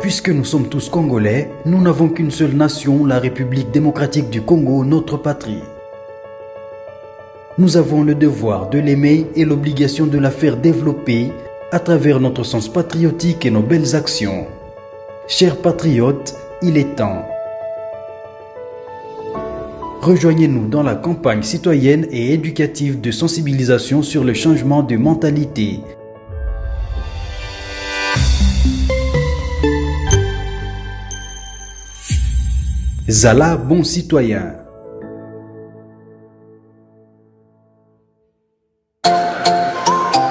Puisque nous sommes tous Congolais, nous n'avons qu'une seule nation, la République démocratique du Congo, notre patrie. Nous avons le devoir de l'aimer et l'obligation de la faire développer à travers notre sens patriotique et nos belles actions. Chers patriotes, il est temps. Rejoignez-nous dans la campagne citoyenne et éducative de sensibilisation sur le changement de mentalité. Zala, bon citoyen.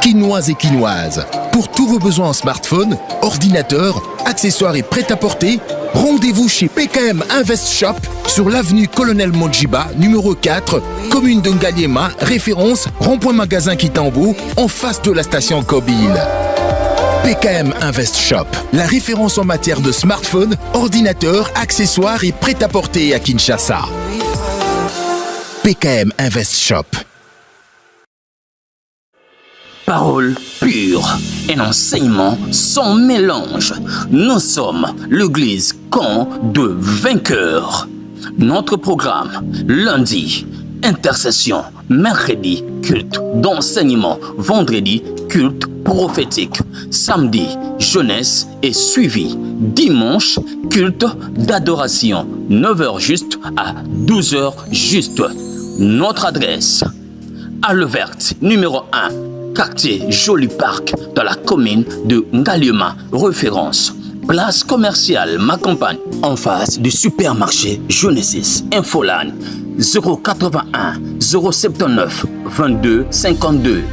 Quinoises et quinoises, pour tous vos besoins en smartphone, ordinateur, accessoires et prêt-à-porter, rendez-vous chez PKM Invest Shop sur l'avenue Colonel Mondjiba, numéro 4, commune de Ngaliema, référence rond-point magasin Kitambo, en face de la station Kobile. PKM Invest Shop, la référence en matière de smartphone, ordinateur, accessoires et prêt-à-porter à Kinshasa. PKM Invest Shop. Parole pure, un enseignement sans mélange. Nous sommes l'église camp de vainqueurs. Notre programme, lundi, intercession, mercredi, culte d'enseignement, vendredi, culte prophétique, samedi, jeunesse et suivi, dimanche, culte d'adoration, 9h juste à 12h juste. Notre adresse, Halle Verte, numéro 1, quartier Joli Parc, dans la commune de Ngaliema, référence. Place commerciale Ma Campagne, en face du supermarché Genesis Infoline, 081 079 22 52.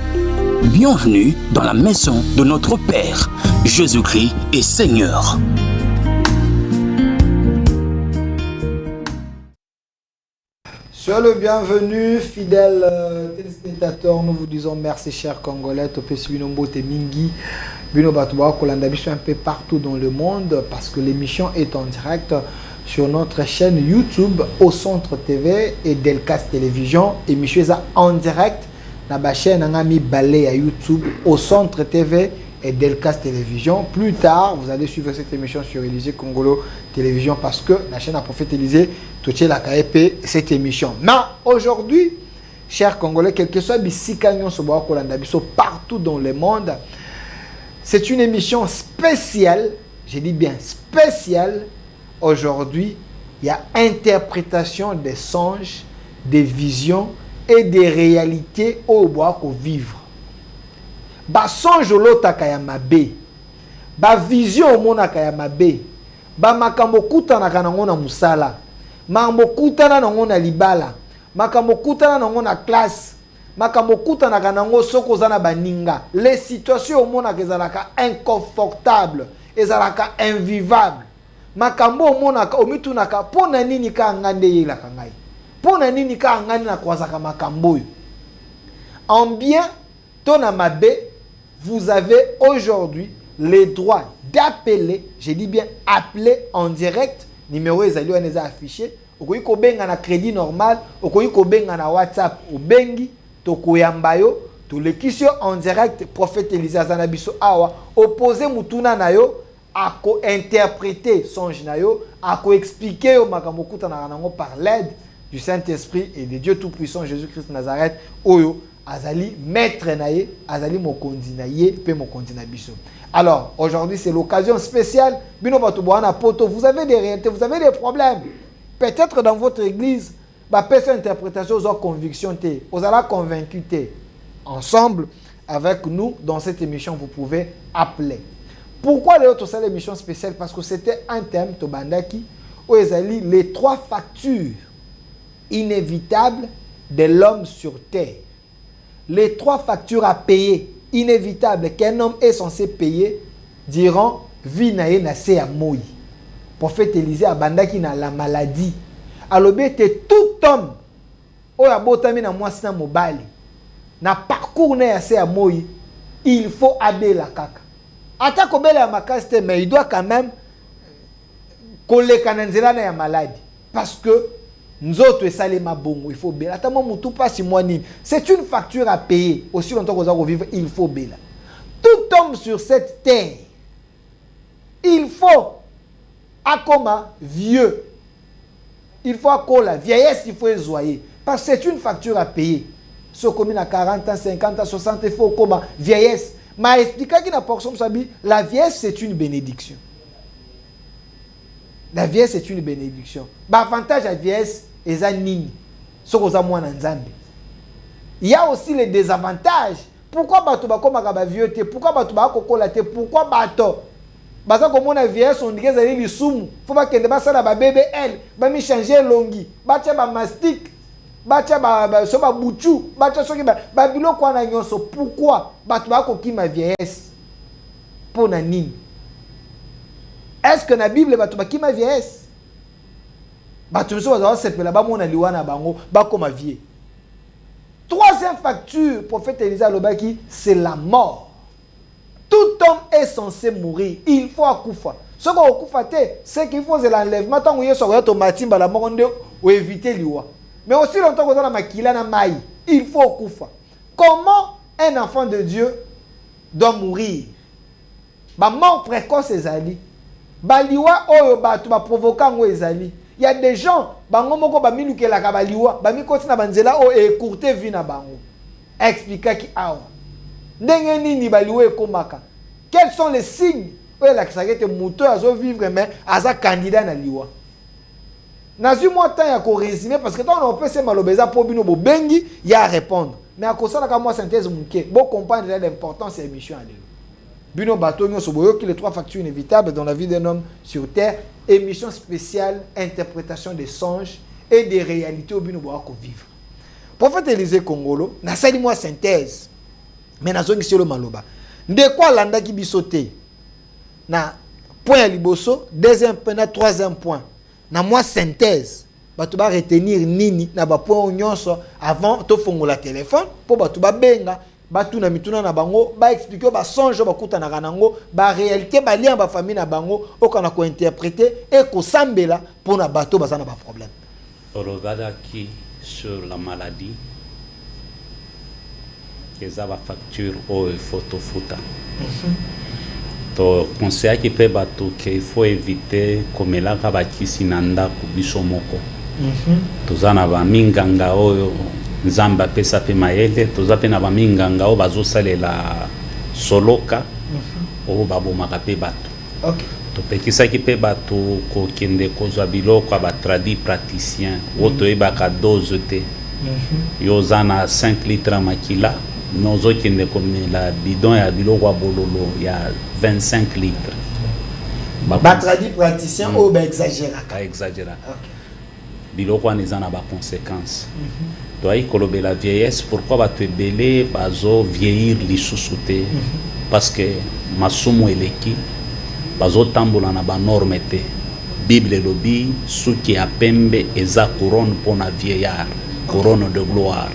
Bienvenue dans la maison de notre Père, Jésus-Christ est Seigneur. Soyez le bienvenu, fidèles téléspectateurs. Nous vous disons merci, chers Congolais. Topesi Binombo Temingi, Bino Batouba, Kolanda Bicho un peu partout dans le monde parce que l'émission est en direct sur notre chaîne YouTube Au Centre TV et Delcas Télévision. Émission est en direct dans la chaîne Angami Balé à YouTube Au Centre TV et Delcas Télévision. Plus tard, vous allez suivre cette émission sur Élysée Congolo Télévision parce que la chaîne a profité Élysée touché la KEP cette émission. Mais aujourd'hui, chers Congolais, quel que soit partout dans le monde, c'est une émission spéciale, je dis bien spéciale. Aujourd'hui, il y a interprétation des songes, des visions et des réalités au bois qu'on vivre. Ba songe lota kaya mabe, ba vision mona kaya mabe, ba makambo kutana kana ngona musala, makambo kutana na ngona libala, makambo kutana na ngona classe, makambo kutana kana ngo soko zana baninga. Les situations mona kezalaka inconfortable, ezalaka invivable. Makambo mona ka omitu naka pona nini ka ngande yela kangai. Pona nini ka ngani na kwazaka makambo. En bien, tona mabe, vous avez aujourd'hui le droit d'appeler, je dis bien appeler en direct, numéro ezali on les a affiché, okoyi ko benga na crédit normal, okoyi ko benga na WhatsApp, o bengi to koyambayo, to lekisio en direct prophète Élisée Zanabiso awa, opposé mutuna na yo, a ko interpréter songe na yo, a ko expliquer yo makambo kutana nango par l'aide du Saint-Esprit et de Dieu tout-puissant Jésus-Christ Nazareth oyo azali maître naye, azali mokonzi naye, pe mokonzi na biso. Alors, aujourd'hui, c'est l'occasion spéciale. Bino Batouboana Poto, vous avez des réalités, vous avez des problèmes. Peut-être dans votre église, bah, personne interprétation, vous avez conviction, vous avez convaincu. Ensemble, avec nous, dans cette émission, vous pouvez appeler. Pourquoi les autres, c'est l'émission spéciale? Parce que c'était un thème, Tobandaki, où ils allaient les 3 factures inévitables de l'homme sur terre. Les 3 factures à payer inévitables qu'un homme est censé payer diront vie na ye na se ya moi. Prophète Élisée abandaki na la maladie. Alobi ete tout homme oyo abotami na mwasi na mobali na parcours na ya se ya moi, il faut abela kaka. Ata kobela ya makasi te, mais il doit quand même koleka na nzela na ya maladie parce que nzoto esalema bongo, il faut bela. Atama mutu pasi mwanini. C'est une facture à payer. Aussi longtemps que vous vivre, il faut bela. Tout homme sur cette terre, il faut Akoma, vieux. Il faut que la vieillesse, il faut zoyer. Parce que c'est une facture à payer. Ce commune à 40 ans, 50 ans, 60 ans, il faut comme vieillesse. Mais expliquer qu'il n'a pas la vieillesse, c'est une bénédiction. La vieillesse, c'est une bénédiction. L'avantage de la vieillesse, c'est un nini. Ce qu'on a moins en Zambie. Il y a aussi les désavantages. Pourquoi bato bakoma kaba vieux te? Pourquoi bato bakokola te? Pourquoi bato? Baza comme on vieillesse on dit que c'est l'isumu. Faut pas que de basa la bébé elle, ba mi changer longi, bacha ba mastic, bacha ba so ba buchu, bacha so ki ba bilo kwa na nyonso. Pourquoi bato bakoki ma vieillesse? Pour na nini? Est-ce que la Bible bato baki ma vieillesse? Bato so baza sepela ba mona liwana bango ba comme vieux. Troisième facture, prophète Élisa Lobaki, c'est la mort. Tout homme est censé mourir. Il faut akoufa. Ce qu'on akoufa, c'est qu'il faut l'enlèvement. Tant qu'on y est sur le matin, la mort ou éviter l'iwa. Mais aussi longtemps qu'on a la maquilla na maï, il faut akoufa. Comment un enfant de Dieu doit mourir? Ba mort précoce ezali. Ba liwa oyo ba tu ba provoquant ngo ezali. Il y a des gens, bango moko ba miluke la kabaliwa, ba mi koti na banzela o écourter vie na bango. Expliquer ki awa. Ndenge nini baliwa ekomaka. Quels sont les signes? Oyo la kisakete muto azo vivre mais aza candidat na liwa. Nazu moi temps ya ko résumer parce que tant on peut se malobeza po bino bo bengi ya répondre. Mais à cause ça la moi synthèse muke, bo comprendre l'importance de l'émission à l'élo. Bino bato nyoso boyo qui les trois factures inévitables dans la vie d'un homme sur terre. Émission spéciale, interprétation des songes et des réalités au bino boako vivre. Prophète Élisée Kongolo, na sali moi synthèse. Mais na zongi selo maloba. De quoi landa ki bisote? Na point liboso, deuxième point, na troisième point. Na moi synthèse. Bato ba retenir nini na ba point nyonso avant to fongola téléphone pour bato ba benga. Batu na mituna na bango ba expliquer ba songe ba kuta na kanango ba réalité ba lien ba famille na bango okana ko interpréter et ko sambela pour na bato ba sana ba problème. Regarde qui sur la maladie que ça va facture au photo futa. To conseil qui peut bato qu'il faut éviter comme là ka ba kisinanda ku biso moko. Tozana ba minganga oyo Nzamba pesa pe maele toza pe na ba minganga o bazo salela soloka o babomaka pe bato. OK. To pekisa ki pe bato ko kende kozwa biloko ba tradi praticien o to ebaka dose te. Yo zana 5 litres makila nozo kende komela bidon ya biloko ya bololo ya 25 litres. Ba tradi praticien o ba exagéra. Ka exagéra. OK. Biloko wana ezana ba conséquences. Doit y la vieillesse, pourquoi va te belé, bazo vieillir les sous-soutés? Parce que masumo eleki, bazo tambola na ba norme te. Bible lobi, sou qui a pembe eza couronne pour na vieillard, couronne de gloire.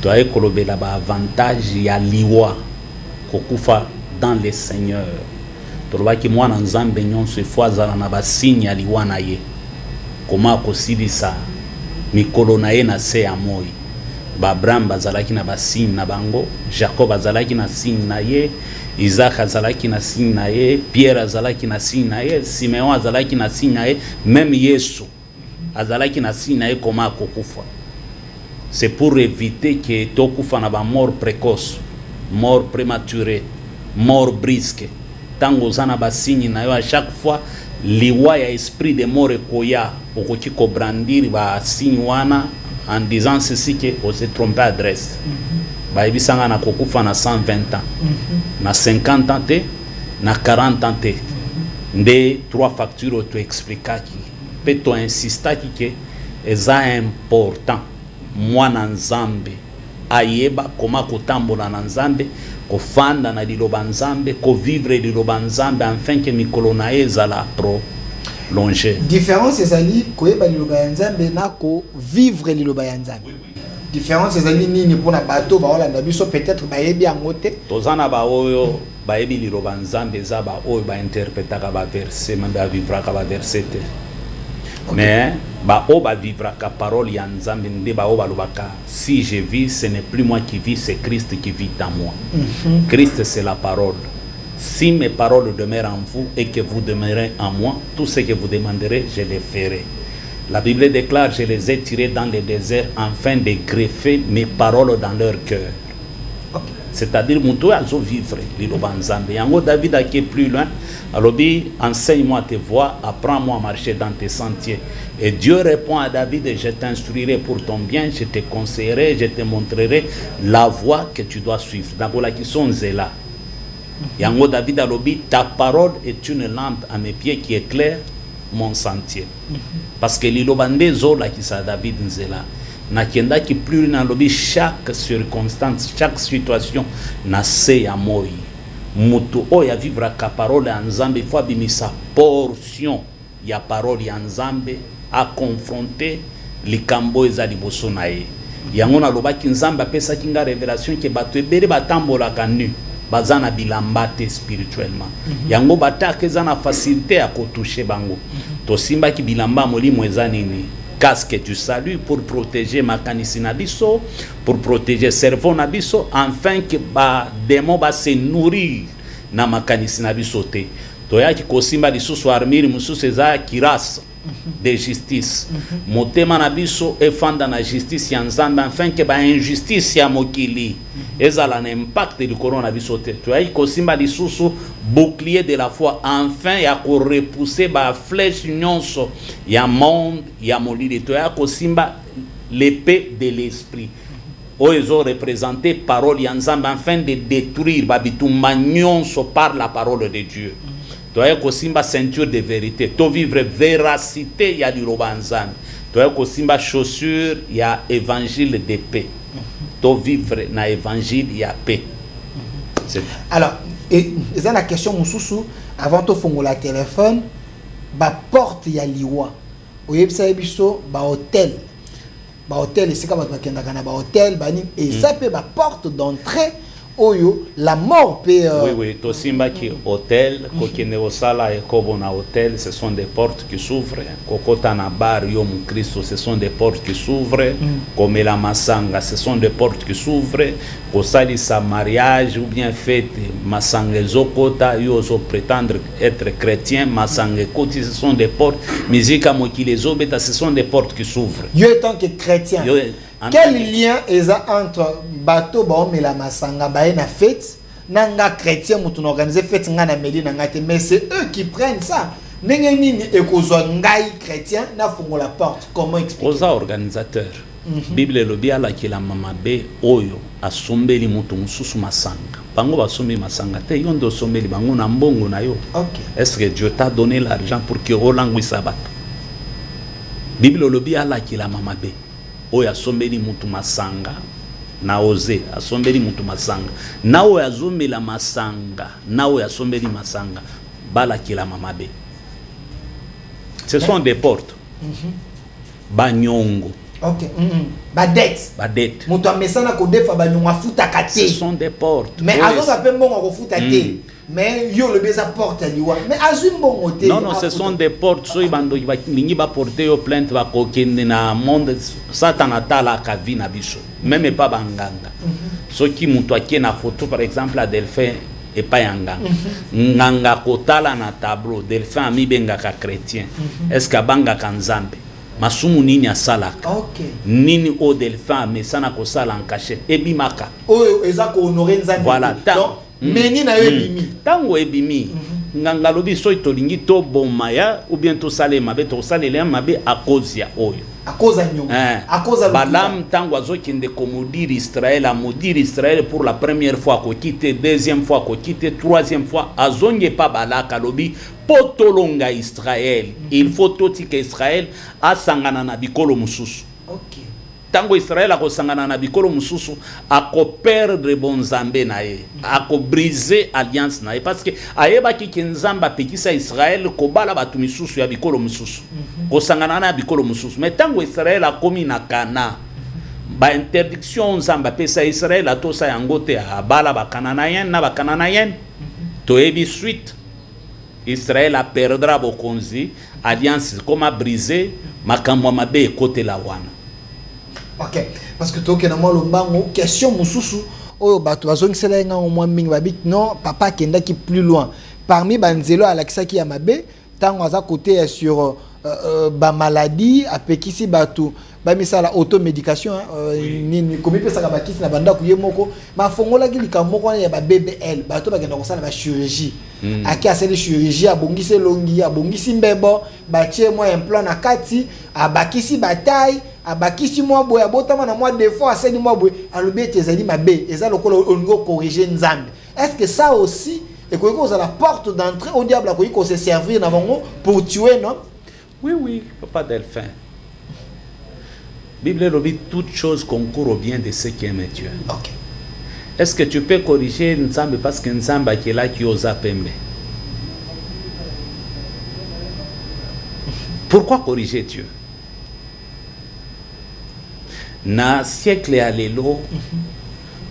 Doit y la ba avantage ya liwa, kokufa dans les seigneurs. Toloba ki mwana nzambe nyonso efwa zala na ba signe ya liwa na ye. Comment kosilisa mikolo na ye na se ya moi. Ba Abraham bazalaki na ba signe na bango, Jacob azalaki na signe na ye, Isaac azalaki na signe na ye, Pierre azalaki na signe na ye, Simeon azalaki na signe na ye, même Yesu azalaki na signe na ye koma kokufa. C'est pour éviter que tokufa na ba mort précoce, mort prématurée, mort brusque. Tango zana ba signe na yo à chaque fois liwa ya esprit de mort ekoya okoki ko brandir ba signe wana en disant ceci que on s'est trompé adresse. Ba ebisanga na kokufa na 120 ans. Na 50 ans te, na 40 ans te. Nde trois factures auto explicaki. Peto insistaki que eza important mwana nzambe ayeba koma kotambola na nzambe kofanda na liloba nzambe ko vivre liloba nzambe afin que mikolo na ezala prolongé. Différence ezali koyeba liloba ya nzambe na ko vivre liloba ya nzambe. Différence ezali nini pona bato ba olanda biso peut-être ba yebi yango te. Tozana ba oyo ba yebi liloba nzambe za ba oyo ba interprétaka ba verset même ba vivra ka ba verset te. Okay. Mais ba o ba vivra ka parole ya nzambe nde ba o ba lobaka si je vis ce n'est plus moi qui vis c'est Christ qui vit en moi. Christ c'est la parole. Si mes paroles demeurent en vous et que vous demeurez en moi, tout ce que vous demanderez, je le ferai. La Bible déclare, je les ai tirés dans le désert afin de greffer mes paroles dans leur cœur. Okay. C'est-à-dire, Moutou a vivre, Yango David a qui est plus loin. Alors, enseigne-moi tes voies, apprends-moi à marcher dans tes sentiers. Et Dieu répond à David, je t'instruirai pour ton bien, je te conseillerai, je te montrerai la voie que tu dois suivre. D'abord, la question est là. Yango David a dit, ta parole est une lampe à mes pieds qui éclaire mon sentier. Parce que l'ilobande zola qui sa David nzela. Na kienda qui plus na lobby chaque circonstance, chaque situation na se ya moi. Mutu o ya vivre ka parole en Nzambe faut bimisa portion ya parole ya Nzambe à confronter likambo eza liboso na ye. Yango na lobaki Nzambe apesa kinga révélation ke bato ebele batambola kanu bazana bilambate spirituellement. Yango batake zana facilité à toucher bango. To simba ki bilamba molimo eza nini? Casque du salut pour protéger makanisi na biso, pour protéger cerveau na biso, afin que ba démon ba se nourrir na makanisi na biso te. Toya ki kosimba lisusu armire mususu eza kiras de justice. Motema na biso efanda na justice ya Nzambe afin que ba injustice ya mokili ezala na impact du corona biso te. Toya ki kosimba lisusu bouclier de la foi afin ya ko repousser ba flèche nyonso ya monde ya molili. Toya ko simba l'épée de l'esprit oyo représenter parole ya Nzambe afin de détruire ba bitumba nyonso par la parole de Dieu. Toya ko simba ceinture de vérité, to vivre véracité ya liloba Nzambe. Toya ko simba chaussure ya évangile de paix. To vivre na évangile ya paix. Alors, et ça la question mususu avant to fongola téléphone, ba porte ya liwa. Oyebisa biso ba hôtel. Ba hôtel c'est comme bakenda kana ba hôtel bani et ça peut ba porte d'entrée. Oyo la mort peut oui to simba ki hôtel kokene osala e kobo na hôtel, ce sont des portes qui s'ouvrent. Kokota na bar yo mu Christo, ce sont des portes qui s'ouvrent. Comme la masanga, ce sont des portes qui s'ouvrent. Kosali sa mariage ou bien fête masanga zokota yo zo prétendre être chrétien masanga koti, ce sont des portes. Musique amoki les obeta, ce sont des portes qui s'ouvrent. Yo étant que chrétien. Quel lien est entre bateau ba mais la masanga ba na fête nanga chrétien mutu organiser fête ngana meli nanga te, mais c'est eux qui prennent ça. Ndenge nini ekozwa ngai chrétien na fongo la porte, comment expliquer? Oza organisateur. Bible lobi ala ki la mama be oyo asombeli mutu mususu masanga. Bango ba sombi masanga te yondo sombeli bango na mbongo na yo. OK. Est-ce que Dieu t'a donné l'argent pour que rolangwisa bato? Bible lobi ala ki la mama be oyo asombeli mutu masanga na oze asombeli mutu masanga na oyo azombela masanga na oyo asombeli masanga balakila mamabe. Ce sont des portes. Banyongo. OK. Badet. Mutu amesana ko defa banyongo afuta kate. Ce sont des portes. Mais azoka pe mbongo ko futa te. Mais yo le beza porte aliwa. Mais azum mbongo te. Non, ce sont des portes. So ibando lingi ba porter yo plainte ba kokende na monde satana tala ka vi na biso. Même pas banganga. So ki mutu akie na photo par exemple à Delphin et pas nganga. Nganga kotala na tableau Delphin ami benga ka chrétien. Est-ce que banga kanzambe? Masumu nini asalaka? OK. Nini o Delphin mais sana ko sala en cachette ebimaka. Oyo ezako honorer nzambe. Voilà. Meni na ebimi. Tango ebimi. Nganga lobi so itolingi to bomaya ou bien to salema be to salela mabe a cause ya oyo. A cause ya nyongo. A cause Balam tango azokinde komodir Israël a modir Israël pour la première fois ko quitter, deuxième fois ko quitter, troisième fois azonge pa balaka lobi potolonga Israël. Il faut toti que Israël a sangana na bikolo mususu. OK. Tango Israël a sangana na bikolo mususu a ko perdre bonzambe na ye, a ko briser alliance na ye parce que ayeba ki nzamba pekisa Israël ko bala batu misusu ya bikolo mususu. Ko sangana na bikolo mususu. Mais tango Israël a komi na Kana ba interdiction nzamba pesa Israël a to sa yangote a bala ba Kananayen na ba Kananayen to ebi suite Israël a perdra bokonzi, alliance comme a brisé makambo mabe côté la wana. OK, parce que toi que na moi lombango question mususu oyo bato bazongisela nga au moins mingi babit non papa kenda qui plus loin parmi banzelo alakisa ki ya mabe tango aza côté sur ba maladie apekisi bato ba misala automédication ni komi pesa ka bakisi na banda ku yemoko ma fongola ki likamoko ya ba BBL bato bakenda kosala ba chirurgie aki asali chirurgie abongisi longi abongisi mbebo batie mo implant na kati abakisi bataille abakisi mwa boya botama na mwa défaut asali mwa boya alobete ezali mabe eza lokola olingo corriger nzambe. Est-ce que ça aussi et que vous la porte d'entrée au diable à qu'on se servir na bango pour tuer non? Oui, papa Delphin. Bible dit toute chose concourt au bien de ceux qui aiment Dieu. OK. Est-ce que tu peux corriger Nzambe parce que Nzambe qui est là qui ose pembe? Pourquoi corriger Dieu? Na siècle ya lelo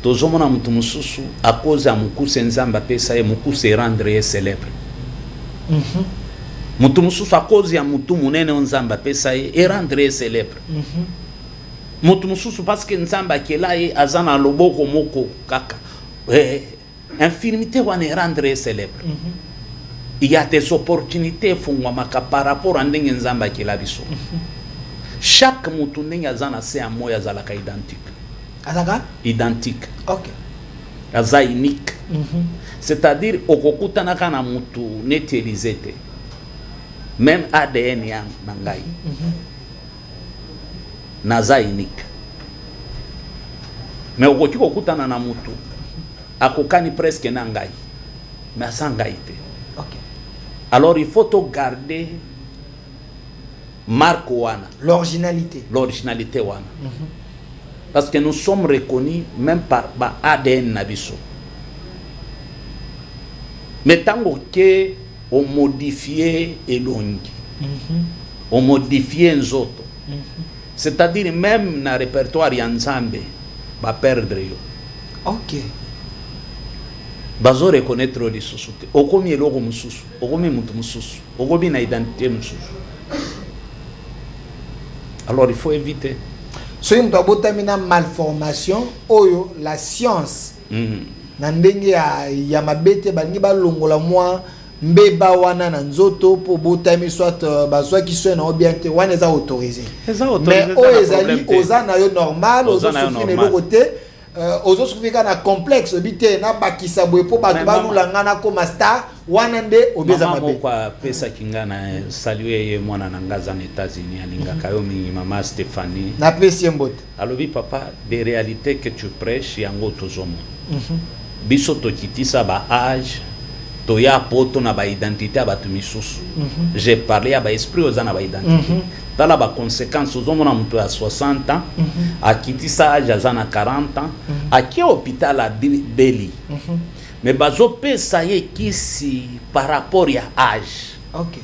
tozomona mutu mususu à cause ya mukuse Nzambe pesa ye mukuse rendre célèbre. Mutu mususu à cause ya mutu munene Nzambe pesa ye rendre célèbre. Mutu mususu parce que Nzambe akela ye azana loboko moko kaka. Infirmité wana rendre célèbre. Il y a des opportunités fungwamaka par rapport à ndenge Nzambe akela biso. Chaque mutu ndenge azana se amoya zalaka identique. Azaka? Identique. OK. Aza unique. C'est-à-dire okokutana kana mutu netelizete. Même ADN yang nangai. Naza unique. Mais okoki kokutana na mutu akokani presque nangai. Mais asangai te. OK. Alors il faut garder marque wana. L'originalité wana. Parce que nous sommes reconnus même par ADN nabiso. Mais tant que on modifie elongi, on modifie nzoto. C'est-à-dire même na répertoire ya Nzambe ba perdre yo. OK. Bazo reconnaître les sociétés. Okomi eloko mususu, okomi mutu mususu, okomi na identité mususu. Alors il faut éviter. So il doit botamina malformation oyo la science. Na ndenge ya mabete balingi balongola mwa mbeba wana na nzoto po botami soit bazwa ki soit na obiente wana eza autorisé. Mais oyo ezali ozana yo normal ozo souffrir le côté ozo souffrir na complexe bité na bakisa boye po bato balulanga na koma star wana nde obeza mabe kwa pesa kingana saluer ye mwana na ngaza na États-Unis alinga kayo mingi mama Stéphanie na pesi mbote alobi papa des réalités que tu prêches yango tozomo biso tokitisa ba âge toya poto na ba identité ba tumisusu j'ai parlé à ba esprit ozana ba identité tala ba conséquences ozomona mtu à 60 ans akitisa âge azana 40 ans aki hôpital à Beli. Mais bazo pesa ye kisi par rapport à âge. OK.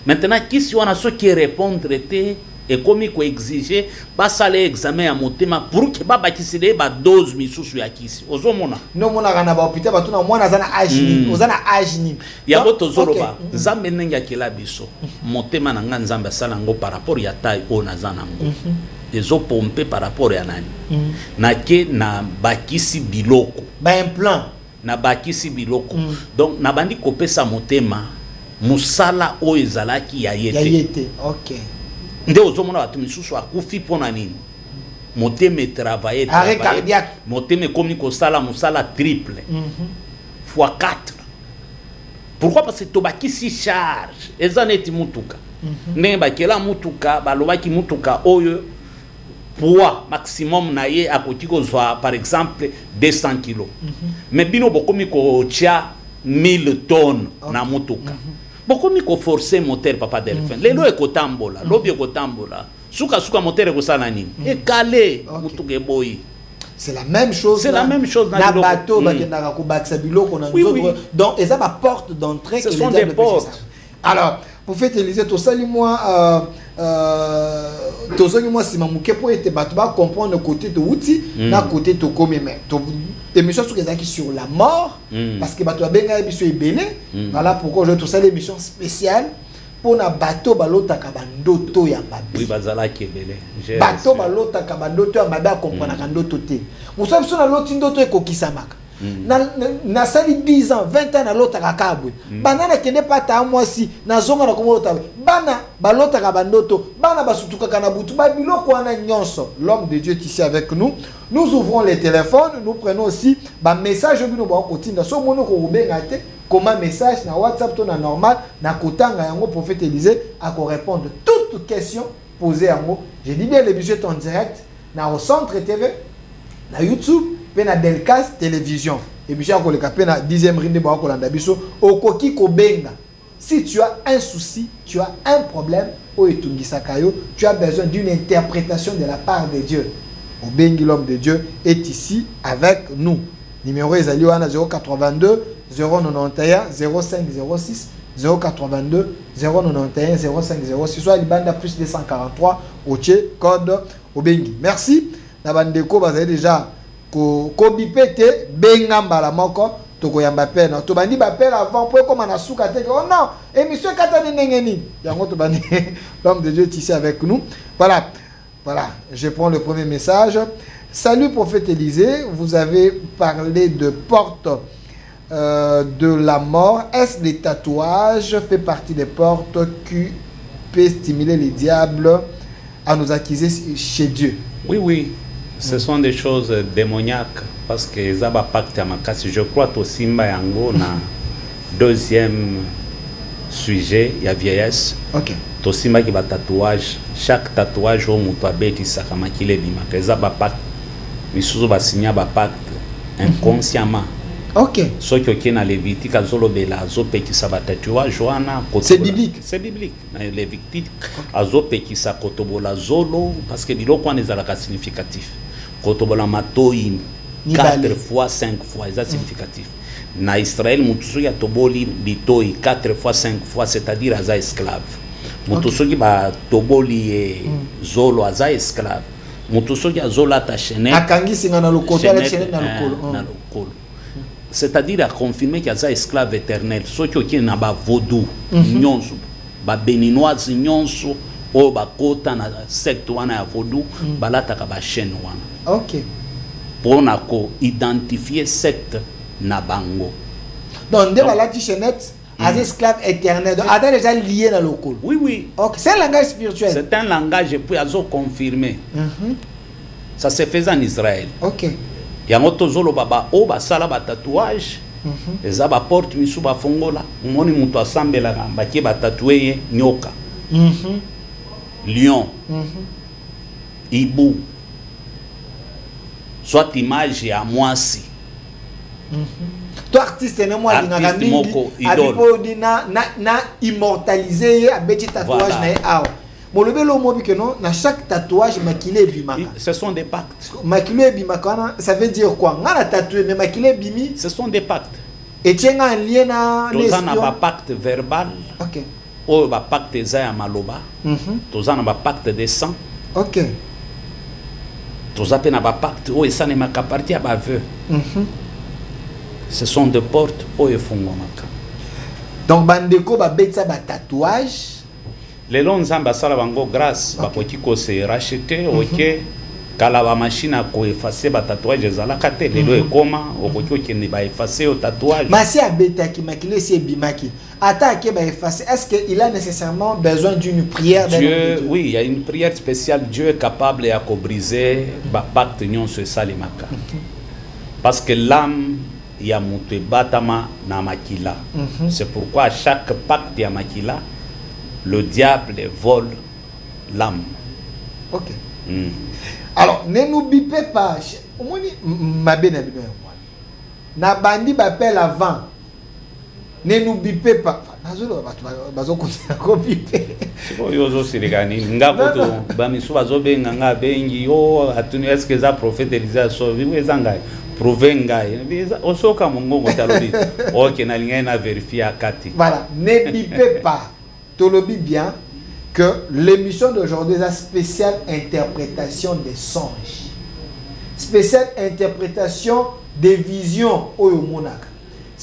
Maintenant kisi wana so qui répondre te et comme il faut exiger basa les examen ya motema pour que baba kisile ba dose misusu ya kisi ozomona no mona kana ba hôpital batu na mwana zana âge ni ozana âge ni ya boto zoroba Nzambe nenga kila biso motema na Nzambe sala ngo par rapport ya taille ona zana ngo les eaux pompées par rapport à nani na ke na bakisi biloko ba implant na bakisi biloko donc na bandi kopesa motema musala o ezalaki ya yete. OK. Nde ozomona batu misusu akufi pona nini motema travailler arrêt cardiaque motema komi ko sala musala triple fois 4. Pourquoi? Parce que tobakisi charge ezaneti mutuka ndenge bakela mutuka balobaki mutuka oyo poids maximum na ye akoti kozwa par exemple 200 kg. Mais bino bokomi ko tia 1000 tonnes na mutuka. Bokomi ko forcer moteur papa Delphin. Lelo ekotambola, lobi ekotambola. Suka moteur ekosala nini? Ekale mutuka eboyi. C'est la même chose. C'est la même chose na bateau bakendaka ko bakisa biloko na nzoto. Donc eza ba porte d'entrée que les sont des portes. Alors, pour faire Élysée to sali moi tozongi moi sima muke po ete bato ba comprendre côté de outil na côté to komeme to émission sur la mort parce que bato benga biso ebele voilà pourquoi je to sali émission spéciale pour na bateau balotaka bandoto ya mabe. Oui, bazala kebele. Bateau balotaka bandoto ya mabe comprendre kandoto te. Musa biso na loti ndoto ekokisamaka. Na sali 10 ans, 20 ans na lotaka kabwe. Banana kende pata mwasi na zonga na komolota. Bana balotaka bandoto, bana basutuka kana butu ba biloko wana nyonso. L'homme de Dieu est ici avec nous. Nous ouvrons les téléphones, nous prenons aussi ba message bino ba kotinda so mono ko rubenga te. Comment message na WhatsApp to na normal na kotanga yango prophète Élisée à répondre toutes questions posées à moi. Je dis bien les budgets en direct na au centre TV, na YouTube, pe na Delcas télévision. Et puis j'ai koleka pe na 10e rinde ba kolanda biso okoki ko benga. Si tu as un souci, tu as un problème o etungisa kayo, tu as besoin d'une interprétation de la part de Dieu. Obengi l'homme de Dieu est ici avec nous. Numéro ezali wana 082 091 0506 082 091 0506 soit libanda plus 243 oche code obengi. Merci na bandeko bazali déjà ko bipete benga mbala moko toko yamba pena to bandi ba pela avant pour comme na suka te oh non émission katani nengeni yango to bandi l'homme de Dieu est ici avec nous. Voilà, je prends le premier message. Salut prophète Élisée, vous avez parlé de porte de la mort. Est-ce les tatouages fait partie des portes qui peuvent stimuler les diables à nous accuser chez Dieu? Oui, ce sont des choses démoniaques parce que Zaba pacte à Makasi. Je crois que Simba Yango na deuxième sujet, il y a vieillesse. Ok. Tosimba qui va tatouage, chaque tatouage au mutwabe qui sakamakile bima. Que Zaba pacte, misuzo ba signa ba pacte inconsciemment. Ok. Ce qui est dans les Lévitique, azolo bela azope qui sabatatouage joana. C'est biblique. C'est biblique. Dans les Lévitique, azope qui sa kotobola zolo parce que dilo quoi n'est alaka significatif. Kotobola matoi 4 fois 5 fois, c'est significatif. Na Israël mutuso ya toboli bitoi 4 fois 5 fois, c'est-à-dire aza esclave. Mutuso ki ba toboli zolo aza esclave. Mutuso ki azolo ta chaîne. Akangi singa na lokoto la chaîne na lokolo. C'est-à-dire à confirmer qu'il y a des esclaves éternels. Ceux qui ont ba vaudou, nyonso, ba béninoise nyonso, o ba kota na secte wana ya vaudou, balata ka ba chaîne wana. Ok. Pour na ko identifier secte na bango. Donc de la chaînette, as esclaves éternels. Donc a déjà lié dans le col. Oui. Ok, c'est un langage spirituel. C'est un langage puis azo confirmer. Ça se faisait en Israël. Ok. Yango tozolo baba o basala ba tatouage eza ba porte misu ba fongola moni mutu asambela ba ke ba tatouer nyoka lion ibu soit image ya mwasi toi artiste ne moi dinga mingi abipo dina na immortaliser abeti tatouage na awa. Molobelo mobi que non, na chaque tatouage maquillé bimaka. Ce sont des pactes. Maquillé bimaka, ça veut dire quoi? Ngana tatoué mais maquillé bimi. Ce sont des pactes. Et tiens un lien na les. Tozana ba pacte verbal. Ok. O ba pacte za maloba. Tozana ba pacte de sang. Ok. Tozape na ba pacte o esane makaparti ba vœu. Ce sont des portes o efungomaka. Donc bandeko ba betsa ba tatouage. Les longs ambassades bango grâce bakoti ko se racheter OK kala ba machine a ko effacer ba tatouage za la kate lelo ekoma okoti ko ne ba effacer au tatouage masi abeta ki makile si bimaki attaque ba effacer est-ce que il a nécessairement besoin d'une prière Dieu oui il y a une prière spéciale. Dieu est capable à ko briser ba pacte nyon se salimaka parce que l'âme ya mutu batama na makila. C'est pourquoi à chaque pacte ya makila le diable vole l'âme. Ok. Alors, ne n'oubliez pas, ma bien na bandi bapel avant. Ne n'oubliez pas. Bazo continue copier. Yozo siligani ngakoto bamisu bazobenga nga bengi yo atuni est-ce que za prophète Élisée so viwe zanga provenga osoka mongo talobi OK na linga na vérifier akati. Voilà, ne bipez pas. Tolobi bien que l'émission d'aujourd'hui est la spéciale interprétation des songes, spéciale interprétation des visions au monaka,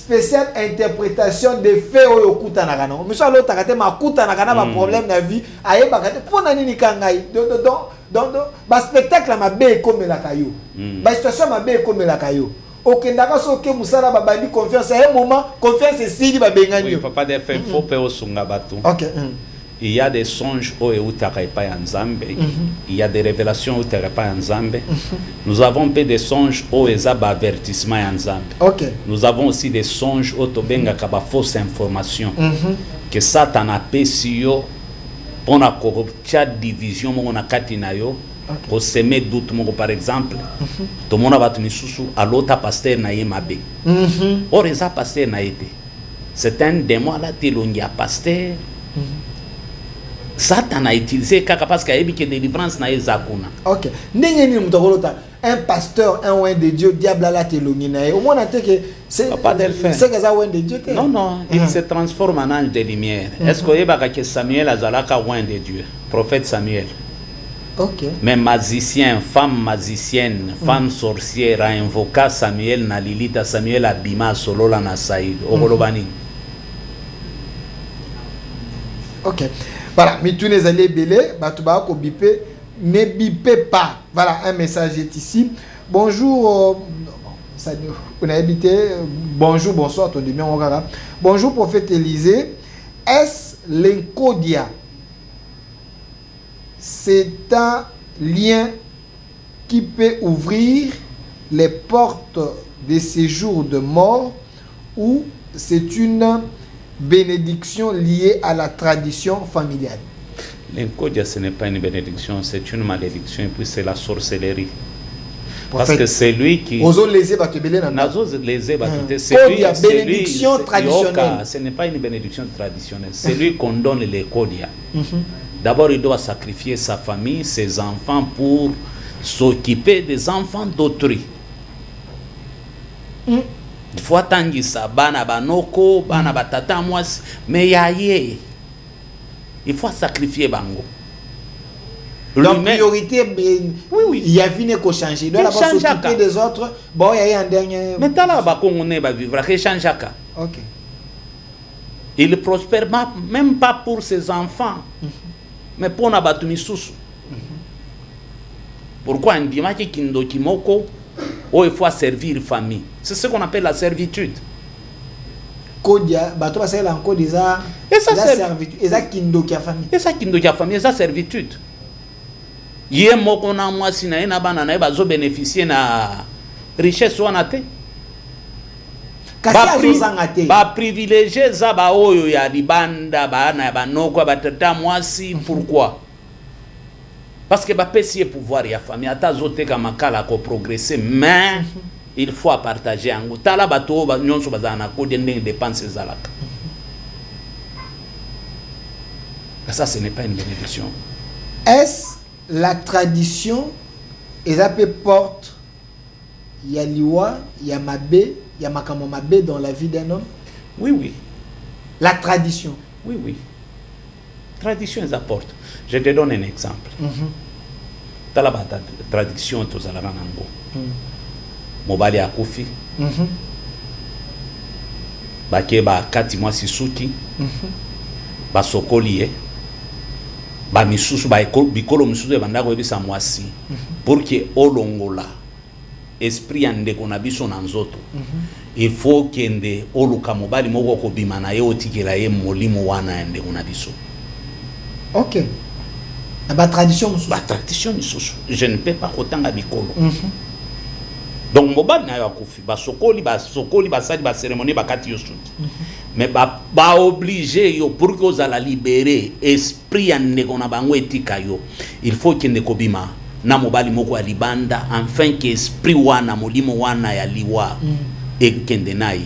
spéciale interprétation des faits oyo kutanaka non monsieur alo takate makutanaka na ba problème na vie aye bakate pona nini kangai donc ba spectacle mabe ekomelaka yo ba situation mabe ekomelaka yo okendaka soke musala babandi confiance à un moment confiance esili babengani yo papa de fait faut pe osunga batu. OK. Il y a des songes où il y a des révélations où il y Nous avons peu de songes où il y a des avertissements. Okay. Nous avons aussi des songes où il y a des fausses informations. Que Satan a payé pour la division pour semer doute. Par exemple, tout le monde a à l'autre pasteur n'a pas or, il y a pasteur n'a été. C'est un démon à la télongia pasteur. Satan a utilisé parce qu'il y a des délivrances na ezakuna. OK. Ndengeni mutakolota un pasteur un oint de Dieu diable à la télongina. Au moins que c'est pas delphin. C'est que ça oint de Dieu. Non, il se transforme en ange de lumière. Est-ce que Samuel azalaka oint de Dieu, prophète Samuel. OK. Mais magicien, femme magicienne, femme sorcière a invoqué Samuel na Lilita Samuel abima solo la na Saïd. Ogolobani. OK. Voilà, mais tous les allées belé, Batouba ko bipé, ne bipez pas. Voilà, un message est ici. Bonjour, on a habité. Bonjour, bonsoir, ton demi on bonjour, prophète Élisée. Est-ce l'encodia? C'est un lien qui peut ouvrir les portes de séjour de mort ou c'est une bénédiction liée à la tradition familiale? L'encodia, ce n'est pas une bénédiction, c'est une malédiction et puis c'est la sorcellerie. Parce que c'est lui qui... bénédiction traditionnelle. Ce n'est pas une bénédiction traditionnelle, c'est lui qu'on donne les kodia. D'abord, il doit sacrifier sa famille, ses enfants pour s'occuper des enfants d'autrui. Il faut attendre ça, bana banoko, bana batata mwasi, mais yaye. Il faut sacrifier bango. La priorité, oui. Il y a venu qu'on change. Il doit d'abord s'occuper des autres. Bon, il y a un dernier. Mais t'as là, on va vivre, il change. OK. Il ne prospère même pas pour ses enfants, mais pour n'abattre sous. Pourquoi on dit que Kindo Kimoko? Oh, il faut servir famille. C'est ce qu'on appelle la servitude. C'est la servitude. Yé moko na mwasi na ena bana na bazo bénéficier na richesse wana te. Ba privilégié za ba oyo ya libanda bana banoko batata mwasi. Pourquoi? Parce que ba pesi pouvoir ya famille ata zote kama kala ko progresser mais il faut partager en gros. Tala bato ba nyonso bazana ko dende dépenses zalaka. Ça ce n'est pas une bénédiction. Est-ce la tradition, ils appellent porte, il y a l'iwa, il y a mabé, il y a makamo mabé dans la vie d'un homme? Oui. La tradition? Oui. Tradition, ils apportent. Je te donne un exemple. Dans la tradition, tous à la ranango. Mobali akufi. Bakeba kati mwasi suki. Basokoli ba misusu ba bikolo misusu e bandako ebisa mwasi pour que olongola esprit ande kona biso na nzoto il faut kende oluka mobali moko ko bimana ye otikela ye molimo wana ande kona biso. OK. Ba tradition misusu je ne peux pas kotanga bikolo. Donc mobali na yo akufi ba sokoli ba sadi ba cérémonie ba kati yo suki. Mais ba obligé yo pour que vous la libérer esprit ande kona bango etika yo il faut que ne kobima na mobali moko ya libanda enfin que esprit wana molimo wana ya liwa et kende nai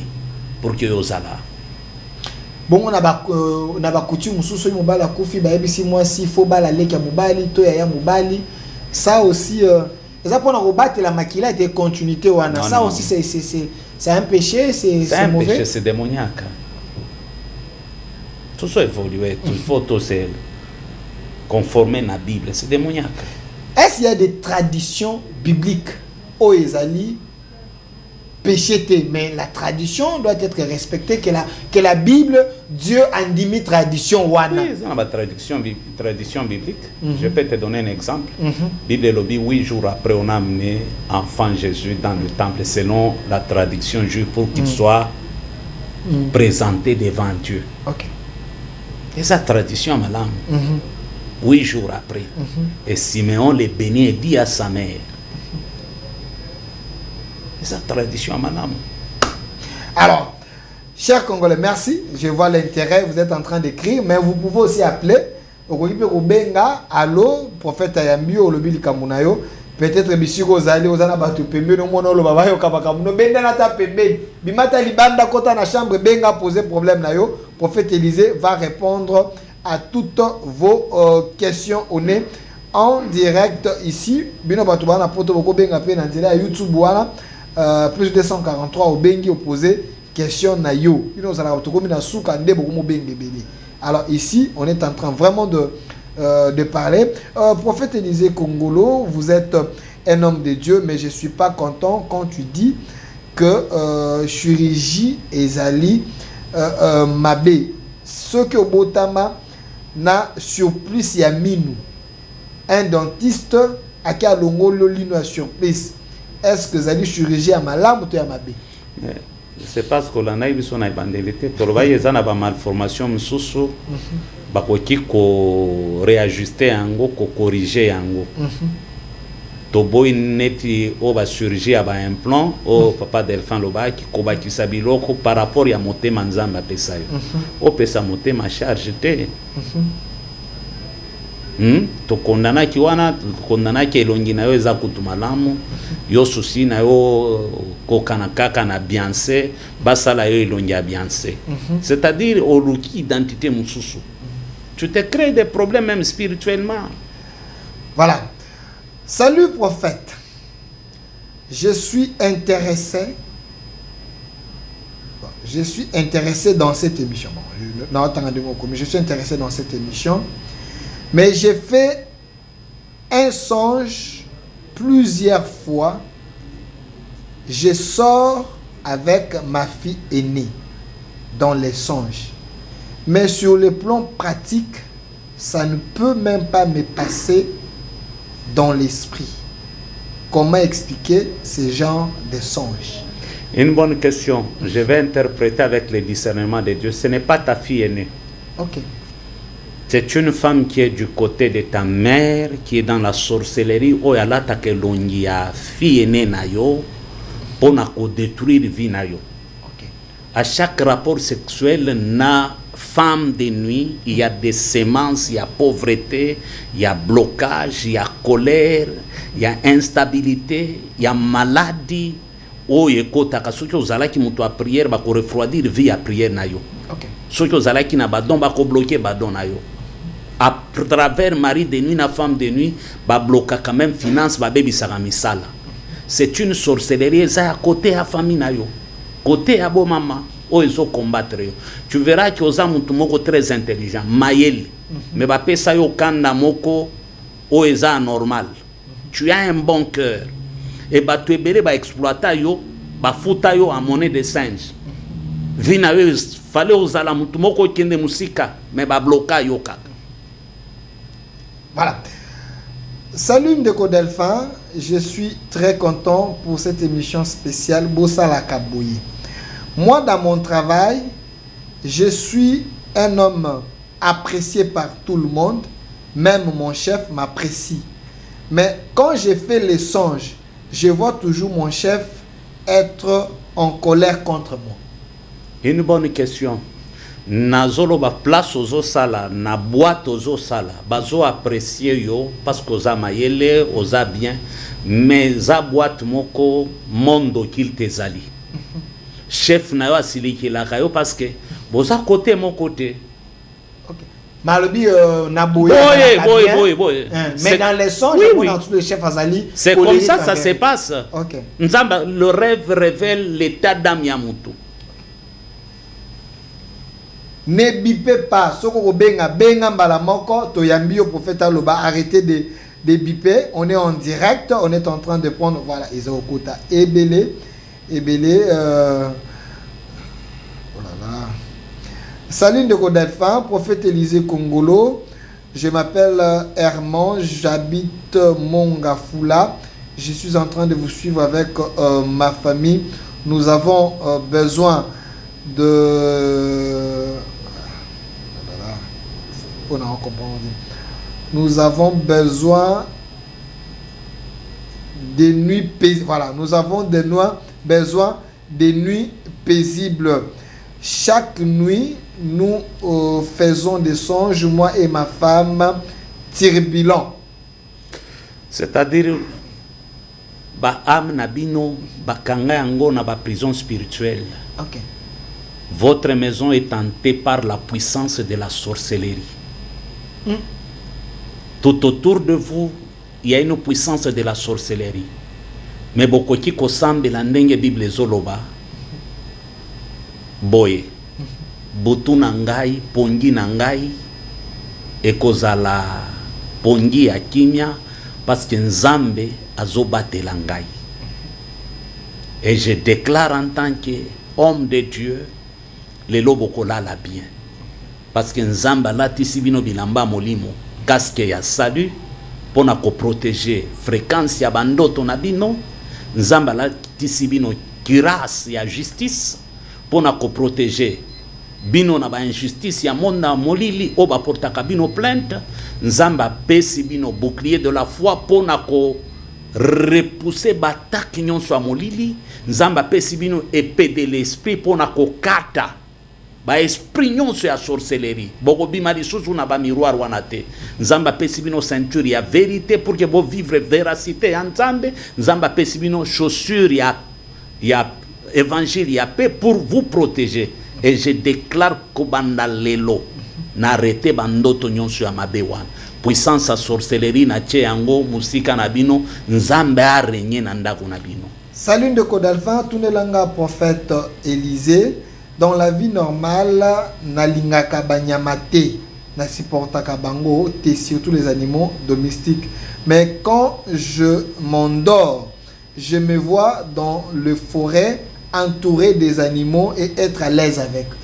pour que yo zala bon on a ba coutume mususu mobali akufi ba ebisi mwasi faut bala leki ya mobali to ya mobali ça aussi ça pour rebattre la makila et continuité wana ça aussi c'est un péché, c'est mauvais. Péché, c'est démoniaque. Tout ça évolue, il faut tout se conformer à la Bible, c'est démoniaque. Est-ce qu'il y a des traditions bibliques au Ezali péché, mais la tradition doit être respectée, que la Bible, Dieu a dit tradition. Oui, c'est la tradition biblique. Je peux te donner un exemple. Bible le dit 8 jours après, on a amené enfant Jésus dans le temple selon la tradition juive pour qu'il soit présenté devant Dieu. Et sa tradition, madame, 8 jours après. Et Siméon le bénit et dit à sa mère. C'est sa tradition, madame. Alors, chers Congolais, merci. Je vois l'intérêt. Vous êtes en train d'écrire, mais vous pouvez aussi appeler. Allô, prophète Ayambio, le Bili Kamunayo. Peut-être Bishiko Zali, Ozana Batu Pembe, no mono lo babayo kabakamuno. Benda nata Pembe. Bimata libanda kota na chambre, benga poser problème na yo. Prophète Élisée va répondre à toutes vos questions. On est en direct ici. Bino Batubana Poto Boko Benga Pe Nanzela YouTube Wana. Plus de 243 au Bengi opposé question na yo. Alors ici, on est en train vraiment de parler. Prophète Élisée Kongolo, vous êtes un homme de Dieu, mais je ne suis pas content quand tu dis que Shuriji Ezali Mabe, ce que Botama n'a surplus Yaminu, un dentiste à qui a l'ongolo lino surplus. Est-ce que Zali chirurgie à malam ou à mabé? C'est parce que l'on a eu son abandélité. Pour le voyer, ça n'a pas malformation, moussou. Bakoki ko réajuster ango, ko corriger ango. Toboy neti o ba chirurgie à ba implant, o papa Delphin loba qui koba qui sabilo par rapport à monter manzamba pesayo. O pesa monter ma charge te. To kondana ki wana kondana ki elongi na yo eza kutumalamu yo susi na yo kokana kaka na bianse basala yo elongi ya bianse. C'est-à-dire oluki identité mususu. Tu te crées des problèmes même spirituellement. Voilà. Salut prophète. Je suis intéressé dans cette émission. Je suis intéressé dans cette émission. Mais j'ai fait un songe plusieurs fois. Je sors avec ma fille aînée dans les songes. Mais sur le plan pratique, ça ne peut même pas me passer dans l'esprit. Comment expliquer ce genre de songes? Une bonne question. Je vais interpréter avec le discernement de Dieu. Ce n'est pas ta fille aînée. Ok. C'est une femme qui est du côté de ta mère, qui est dans la sorcellerie. Oh, y'a là ta que l'ongi a fille aînée na yo, pour na ko détruire vie na yo. À chaque rapport sexuel, na femme de nuit, il y a des semences, il y a pauvreté, il y a blocage, il y a colère, il y a instabilité, il y a maladie. Oh, yekota kasuki ozala ki muto a prière ba ko refroidir vie à prière na yo. Ok. Soki ozala ki na badon ba ko bloquer badon na yo. À travers mari de nuit, na femme de nuit, ba bloquer quand même finance ba baby misala. C'est une sorcellerie ça à côté à famille na yo. Côté à bo maman, o ezo combattre yo. Tu verras que oza mutu moko très intelligent, mayeli. Mais ba pesa yo kanda moko o eza normal. Tu as un bon cœur. Et ba tu ebele ba exploiter yo, ba futa yo à monnaie de singe. Vina yo fallait ozala mutu moko kende musika, mais ba bloquer yo kaka. Voilà. Salut Ndeko Delphin, je suis très content pour cette émission spéciale Bossala Kabouye. Moi, dans mon travail, je suis un homme apprécié par tout le monde, même mon chef m'apprécie. Mais quand je fais les songes, je vois toujours mon chef être en colère contre moi. Une bonne question. Nazolo ba place ozo sala na boîte ozo sala bazo apprécier yo parce que oza mayele oza bien mais za boîte moko mondo qu'il te zali chef na yo asiliki la kayo parce que boza côté mon côté. OK. Malobi na boye boye. Mais dans les songes oui. Dans tout le chef Azali c'est comme ça se passe. OK. Nzamba le rêve révèle l'état d'âme ya mutu. Ne bipez pas. Soko benga mbala moko to yambi au prophète Aloba, arrêtez de biper. On est en direct, on est en train de prendre voilà Ezokota Ebele ebele Salut de Godalphin, prophète Élisée Congolo. Je m'appelle Herman, j'habite Mongafula. Je suis en train de vous suivre avec ma famille. Nous avons besoin de... Nous avons besoin des nuits paisibles. Voilà, nous avons besoin des nuits paisibles. Chaque nuit, nous faisons des songes, moi et ma femme, turbilents. C'est-à-dire, ba âme nabino, ba kanga yango na ba prison spirituelle. Okay. Votre maison est tentée par la puissance de la sorcellerie. Tout autour de vous, il y a une puissance de la sorcellerie. Mais bokoki kosambe la ndenge Bible zoloba. Boye. Butu na ngai, pongi na ngai, ekozala pongi ya kimia, parce que Nzambe azobatela ngai. Et je déclare en tant qu'homme de Dieu, les lobokola la bien. Parce que Nzamba latisi bino bilamba molimo, casque ya salut, pona ko protéger fréquence ya bandoto na bino. Nzamba latisi bino kiras ya justice, pona ko protéger bino na ba injustice ya monda molili o ba portaka bino plainte. Nzamba pesi bino bouclier de la foi pona ko repousser batak nyonso ya molili. Nzamba pesi bino épée de l'esprit pona ko kata ba esprit nyonso ya sorcellerie. Boko bima lisusu na ba miroir wana te. Nzamba pesi bino ceinture ya vérité pour que vous vivre véracité ya Nzambe. Nzamba pesi bino chaussure ya évangile ya paix pour vous protéger. Et je déclare que bandalelo n'arrêtez bandoto nyonso ya mabewan. Puissance à sorcellerie na che yango musika na bino Nzambe a régné na ndako na bino. Salut de Kodalphin, tunelanga prophète Élisée. Dans la vie normale, nalingaka banyamate, na supportaka bango, te surtout les animaux domestiques. Mais quand je m'endors, je me vois dans le forêt entouré des animaux et être à l'aise avec eux.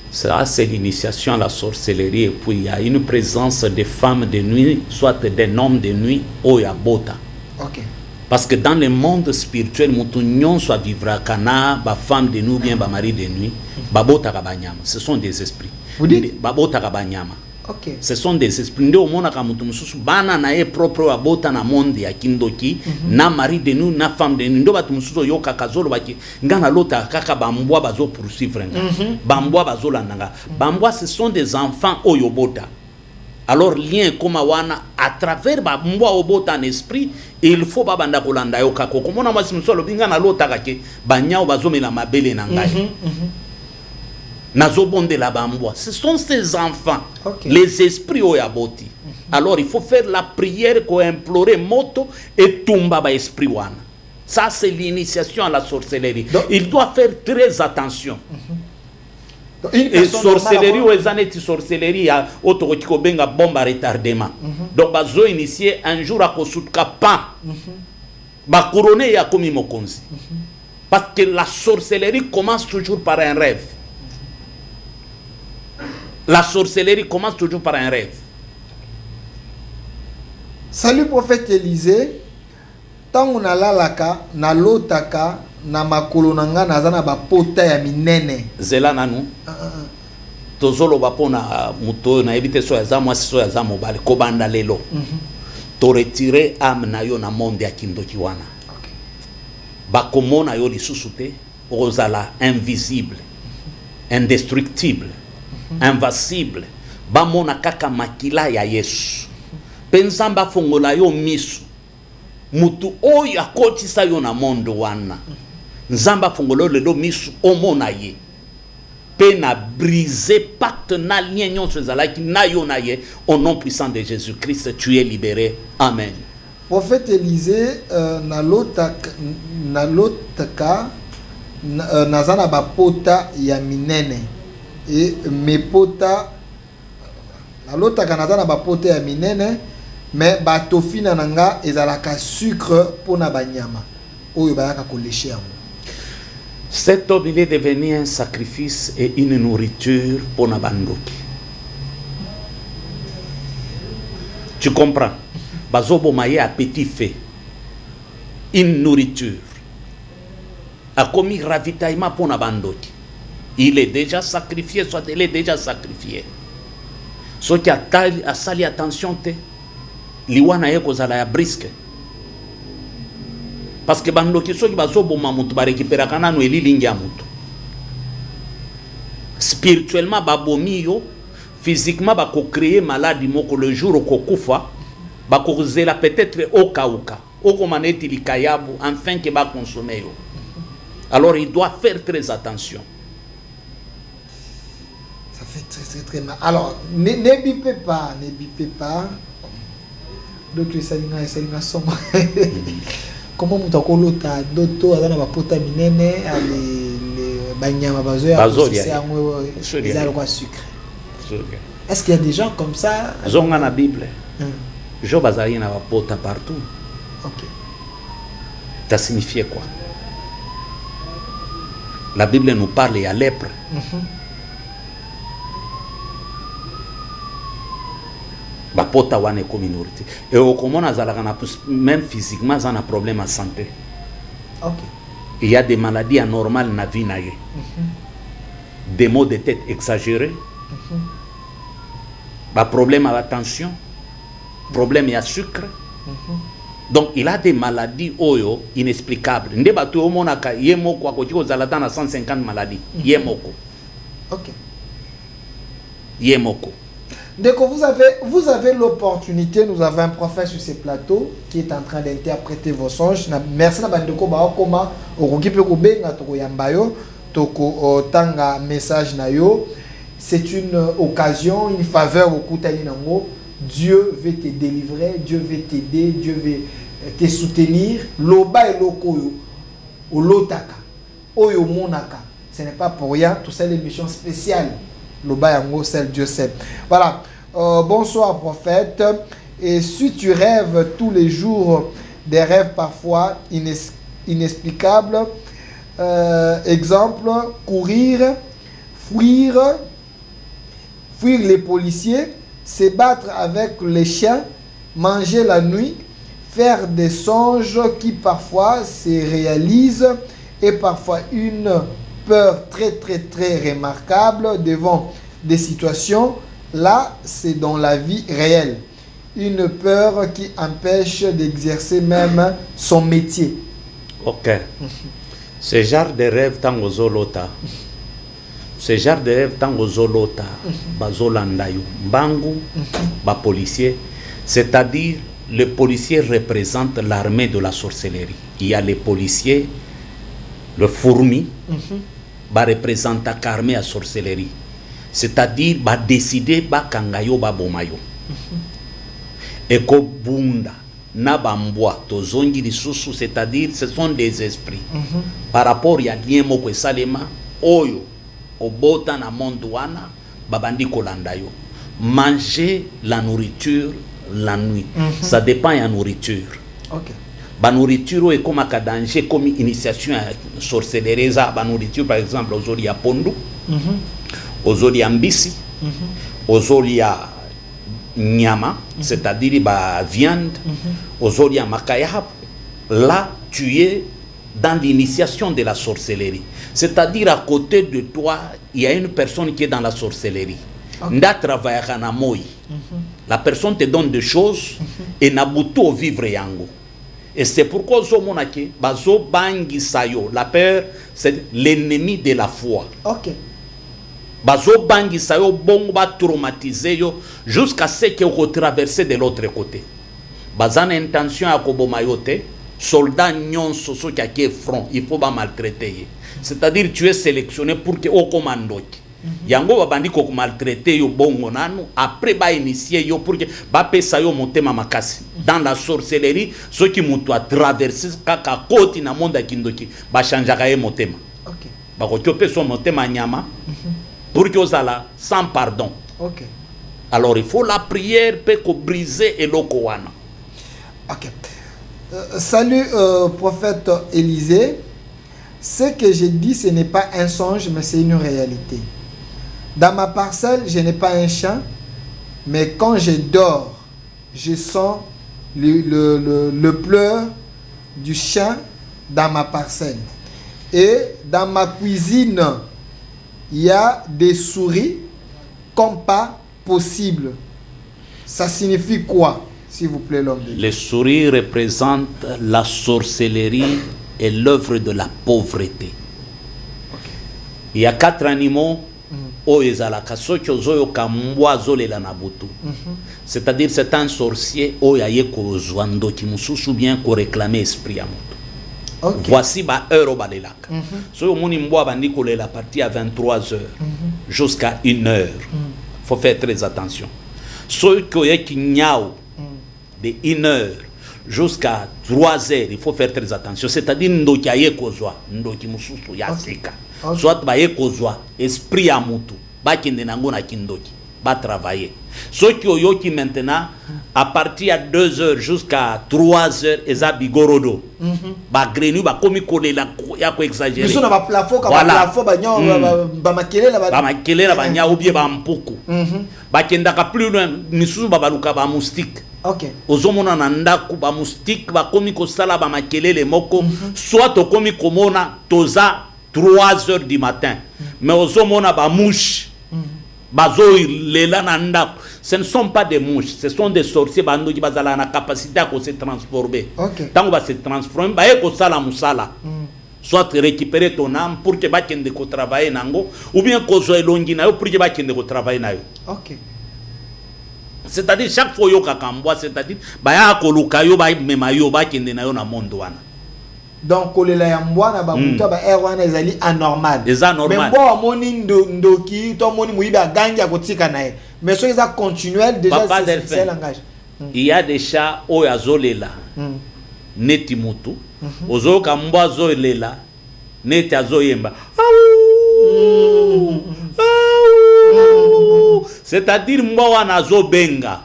Ça, c'est l'initiation à la sorcellerie. Et puis, il y a une présence des femmes de nuit, soit des hommes de nuit, ou yabota. Ok. Parce que dans le monde spirituel, nous soit vivra kana, ba femme de nuit, bien ba mari de nuit, babota kabanyama. Ce sont des esprits. Vous dites? Babota kabanyama. Ok. Ce sont des esprits. Nde omona ka mutu mususu bana na e propre babota na monde ya kindoki, na mari de nuit, na femme de nuit. Ndo batu mususu yoka kazolo baki ngana lota kaka bambwa bazo poursuivre nga. Bambwa bazo landanga. Bambwa ce sont des enfants oyobota. Alors lien comme wana à travers ba mbwa obota en esprit, il faut ba banda kolanda yo kako komona mwasi msolo binga na lota kake banyao bazomela mabele na ngai. Nazo bonde la bambwa. Ce sont ces enfants, okay. Les esprits oyaboti. Alors il faut faire la prière ko implorer moto et tumba ba esprit wana. Ça c'est l'initiation à la sorcellerie. Donc, il doit faire très attention. Et sorcellerie ou ezaneti sorcellerie ya otokiko benga bomba retardement. Donc bazo initier un jour à kosutka pa. Ba couronner ya komi mokonzi. Parce que la sorcellerie commence toujours par un rêve. La sorcellerie commence toujours par un rêve. Salut prophète Élisée. Tant on a lalaka na lotaka na makolo nanga nazana ba pota ya minene zela nanu tozolo bapona muto na ebite so ya zamwa so ya zamo bali ko banda lelo to retirer âme na yo na monde ya kindoki wana. Okay. Bakomona yo lisusu te ozala invisible, indestructible, invincible. Bamona kaka makila ya Yesu. Pensamba fongola yo misu. Mutu oyo akotisa yo na monde wana. Nzamba fongolo lelo misu omona ye. Pe na briser pacte na lien nyonso ezalaki na yo na ye. Au nom puissant de Jésus-Christ, tu es libéré. Amen. Prophète Élisée, na lotaka nazana ba pota ya minene. Et mes pota na lotaka nazana ba pota ya minene. Mais batofina nanga ezalaka sucre pona banyama oyo bayaka kolécher yango. Cet homme, il est devenu un sacrifice et une nourriture pour Nabandoki. Tu comprends? Bazobo maye à petit fait. Une nourriture. A commis ravitaillement pour Nabandoki. Il est déjà sacrifié, soit il est déjà sacrifié. Ce qui a sali attention, liwana ye kozala ya brisque. Parce que bandoki soki bazoboma mutu barécupéraka nanu elilingi ya mutu. Spirituellement babomi yo, physiquement bako créer maladie moko le jour okokufa, bako zela peut-être okauka, okomaneti likayabu afin que ba consommer yo. Alors il doit faire très attention. Ça fait très très mal. Alors ne bipez pas. Donc ça ina somme. Comment mutakolota doto azana bapota minene les banyama bazoya c'est le roi sucre. Est-ce qu'il y a des gens comme ça? Zonga na Bible. Job azali na bapota partout. OK. Ça signifie quoi? La Bible nous parle de la lèpre. Bapota wane communauté. Et au comment même physiquement, ils ont un problème à santé. OK. Il y a des maladies anormales dans la vie. Des maux de tête exagérés. Problème à la tension. Problème à sucre. Donc il a des maladies inexplicables. Nde batu omonaka yemoko akotiko zalata na 150 maladies. Yemoko. OK. Yemoko. Dès que vous avez l'opportunité, nous avons un prophète sur ces plateaux qui est en train d'interpréter vos songes. Merci na bandeko ba koma okokipe ko benga to yambayo toko tanga message na yo. C'est une occasion, une faveur au kutali nango. Dieu veut te délivrer, Dieu veut t'aider, Dieu veut te soutenir. Loba et lokoyo o lotaka oyo monaka. Ce n'est pas pour rien, tout ça l'émission spéciale. Loba yango seul Dieu sait. Voilà. Bonsoir prophète. Et si tu rêves tous les jours des rêves parfois inexplicables, exemple, courir, fuir les policiers, se battre avec les chiens, manger la nuit, faire des songes qui parfois se réalisent et parfois une peur très très très remarquable devant des situations. Là, c'est dans la vie réelle. Une peur qui empêche d'exercer même son métier. OK. Ce genre de rêve tant aux zolota. Ce genre de rêve tant aux zolota. Bazolandayo. Bangu, ba policier. C'est-à-dire, le policier représente l'armée de la sorcellerie. Il y a les policiers, le fourmi, ba représente l'armée à sorcellerie. C'est-à-dire, ba décider, ba kangayo, ba bomayo. Et ko bunda, na bamboa, tozongi di susu, c'est-à-dire, ce sont des esprits. Par rapport à Niemo Kwe Salema, Oyo, Obota na Mondouana, babandi kolandayo. Manger la nourriture la nuit. Ça dépend de la nourriture. OK. La nourriture est comme un danger, comme une initiation à la sorcellerie. La nourriture, par exemple, aux oli à pondu, aux oli à mbisi, aux oli à nyama, c'est-à-dire la viande, aux oli à makayab. Là, tu es dans l'initiation de la sorcellerie. C'est-à-dire, à côté de toi, il y a une personne qui est dans la sorcellerie. Nda travaillera na moi. La personne te donne des choses et n'a au vivre yango. Et c'est pourquoi zomonake bazo bangi sayo. La peur, c'est l'ennemi de la foi. OK. Bazo bangi sayo bongo ba traumatiser yo jusqu'à ce que vous traversez de l'autre côté. Bazana intention à kobomayote, soldat nyonso so qui est front, il faut pas maltraiter. C'est-à-dire tu es sélectionné pour que au commando. Yango babandi ko maltraiter yo bongo nanu après ba initier yo pour que ba pesa yo motema makasi dans la sorcellerie ceux qui mutu a traverser kaka koti na monde kindoki ba chanjaka ye motema. OK. Ba ko tiope so motema nyama pour que osala sans pardon. OK. Alors il faut la prière pour briser et lokowana. OK. Salut prophète Élisée. Ce que j'ai dit, ce n'est pas un songe, mais c'est une réalité. Dans ma parcelle, je n'ai pas un chien, mais quand je dors, je sens le pleur du chien dans ma parcelle. Et dans ma cuisine, il y a des souris comme pas possible. Ça signifie quoi, s'il vous plaît, l'homme de Dieu? Les souris représentent la sorcellerie et l'œuvre de la pauvreté. Okay. Il y a 4 animaux. C'est-à-dire c'est un sorcier ou bien qu'on réclame esprit à moto. Voici ba heure balelaka. So moni mboa bandi kolela partie à 23h jusqu'à 1h. Faut faire très attention. So ko yeki nyao de 1h jusqu'à 3h, il faut faire très attention. C'est-à-dire ndoki aye kozwa, ndoki mususu ya sika. Soit ba ye kozwa esprit à moto. Ba kende nango na kindoki. Ba travailler. Ceux qui ont maintenant, à partir de 2h jusqu'à 3h, ils ont bigorodo. Ba grenu, ba komi kole la, ya ko exagérer. Ils sont dans ba plafond, ba plafond, ba makele la ba makele la ba nya ou bien ba mpuku. Ba kenda ka plus loin, misusu ba baluka ba moustique. Ok. Ozomona na ndaku ba moustique, ba komi ko sala ba makele le moko, soit to komi komona toza 3h du matin. Mais ozomona ba mouche. Ce ne sont pas des mouches, ce sont des sorciers qui ont la capacité à se transformer. Tant qu'on va se transformer, soit récupérer ton âme pour que tu travailles ou bien que tu aies pour que tu travailles. C'est-à-dire chaque fois que c'est-à-dire donc kolela ya mbwana ba muta ba erwana ezali anormal. Mais mbo moni ndoki to moni muiba gangi akotika nae. Mais so eza continuel déjà c'est langage. Il y a des chats o yazolela. Neti mutu. Ozo ka mbwa zolela. Neti azoyemba. C'est-à-dire mbwa wana zobenga.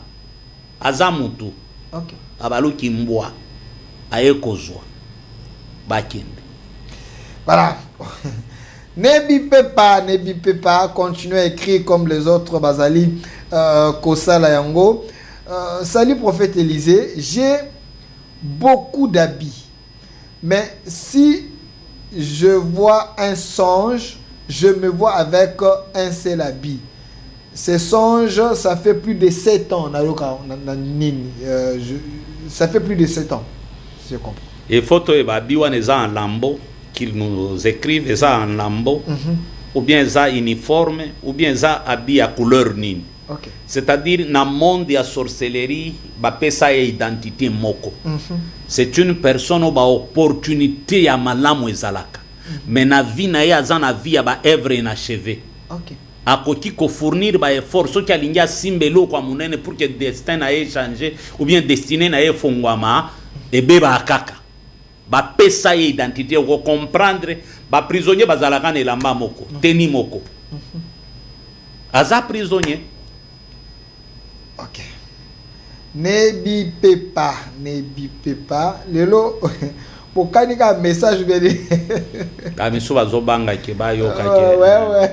Azamutu. OK. Abaluki mbwa. Ayekozwa. Voilà. Ne bipez pas, continuez à écrire comme les autres. Bazali, Kosala Yango. Salut prophète Élisée, j'ai beaucoup d'habits, mais si je vois un songe, je me vois avec un seul habit. Ces songes, ça fait plus de 7 ans. Ça fait plus de 7 ans. Je comprends. Et photo eba biwa neza en lambeau qu'ils nous écrivent ça en lambeau ou bien ça uniforme ou bien ça habit à couleur nini. C'est-à-dire na monde ya sorcellerie ba pesa ya identité moko. C'est une personne ba opportunité ya malamu ezalaka. Mais na vie na ya za na vie ya ba œuvre inachevée. Akoki ko fournir ba effort so ki alingia simbelo kwa munene pour que destin na ye changer ou bien destiné na ye fongwama et beba akaka. Ba pesa ye identité ou comprendre ba prisonnier bazalaka na elamba moko teni moko aza prisonnier. OK. Ne bipez pas lelo pour kanika message beli kamiso bazobanga ke ba yoka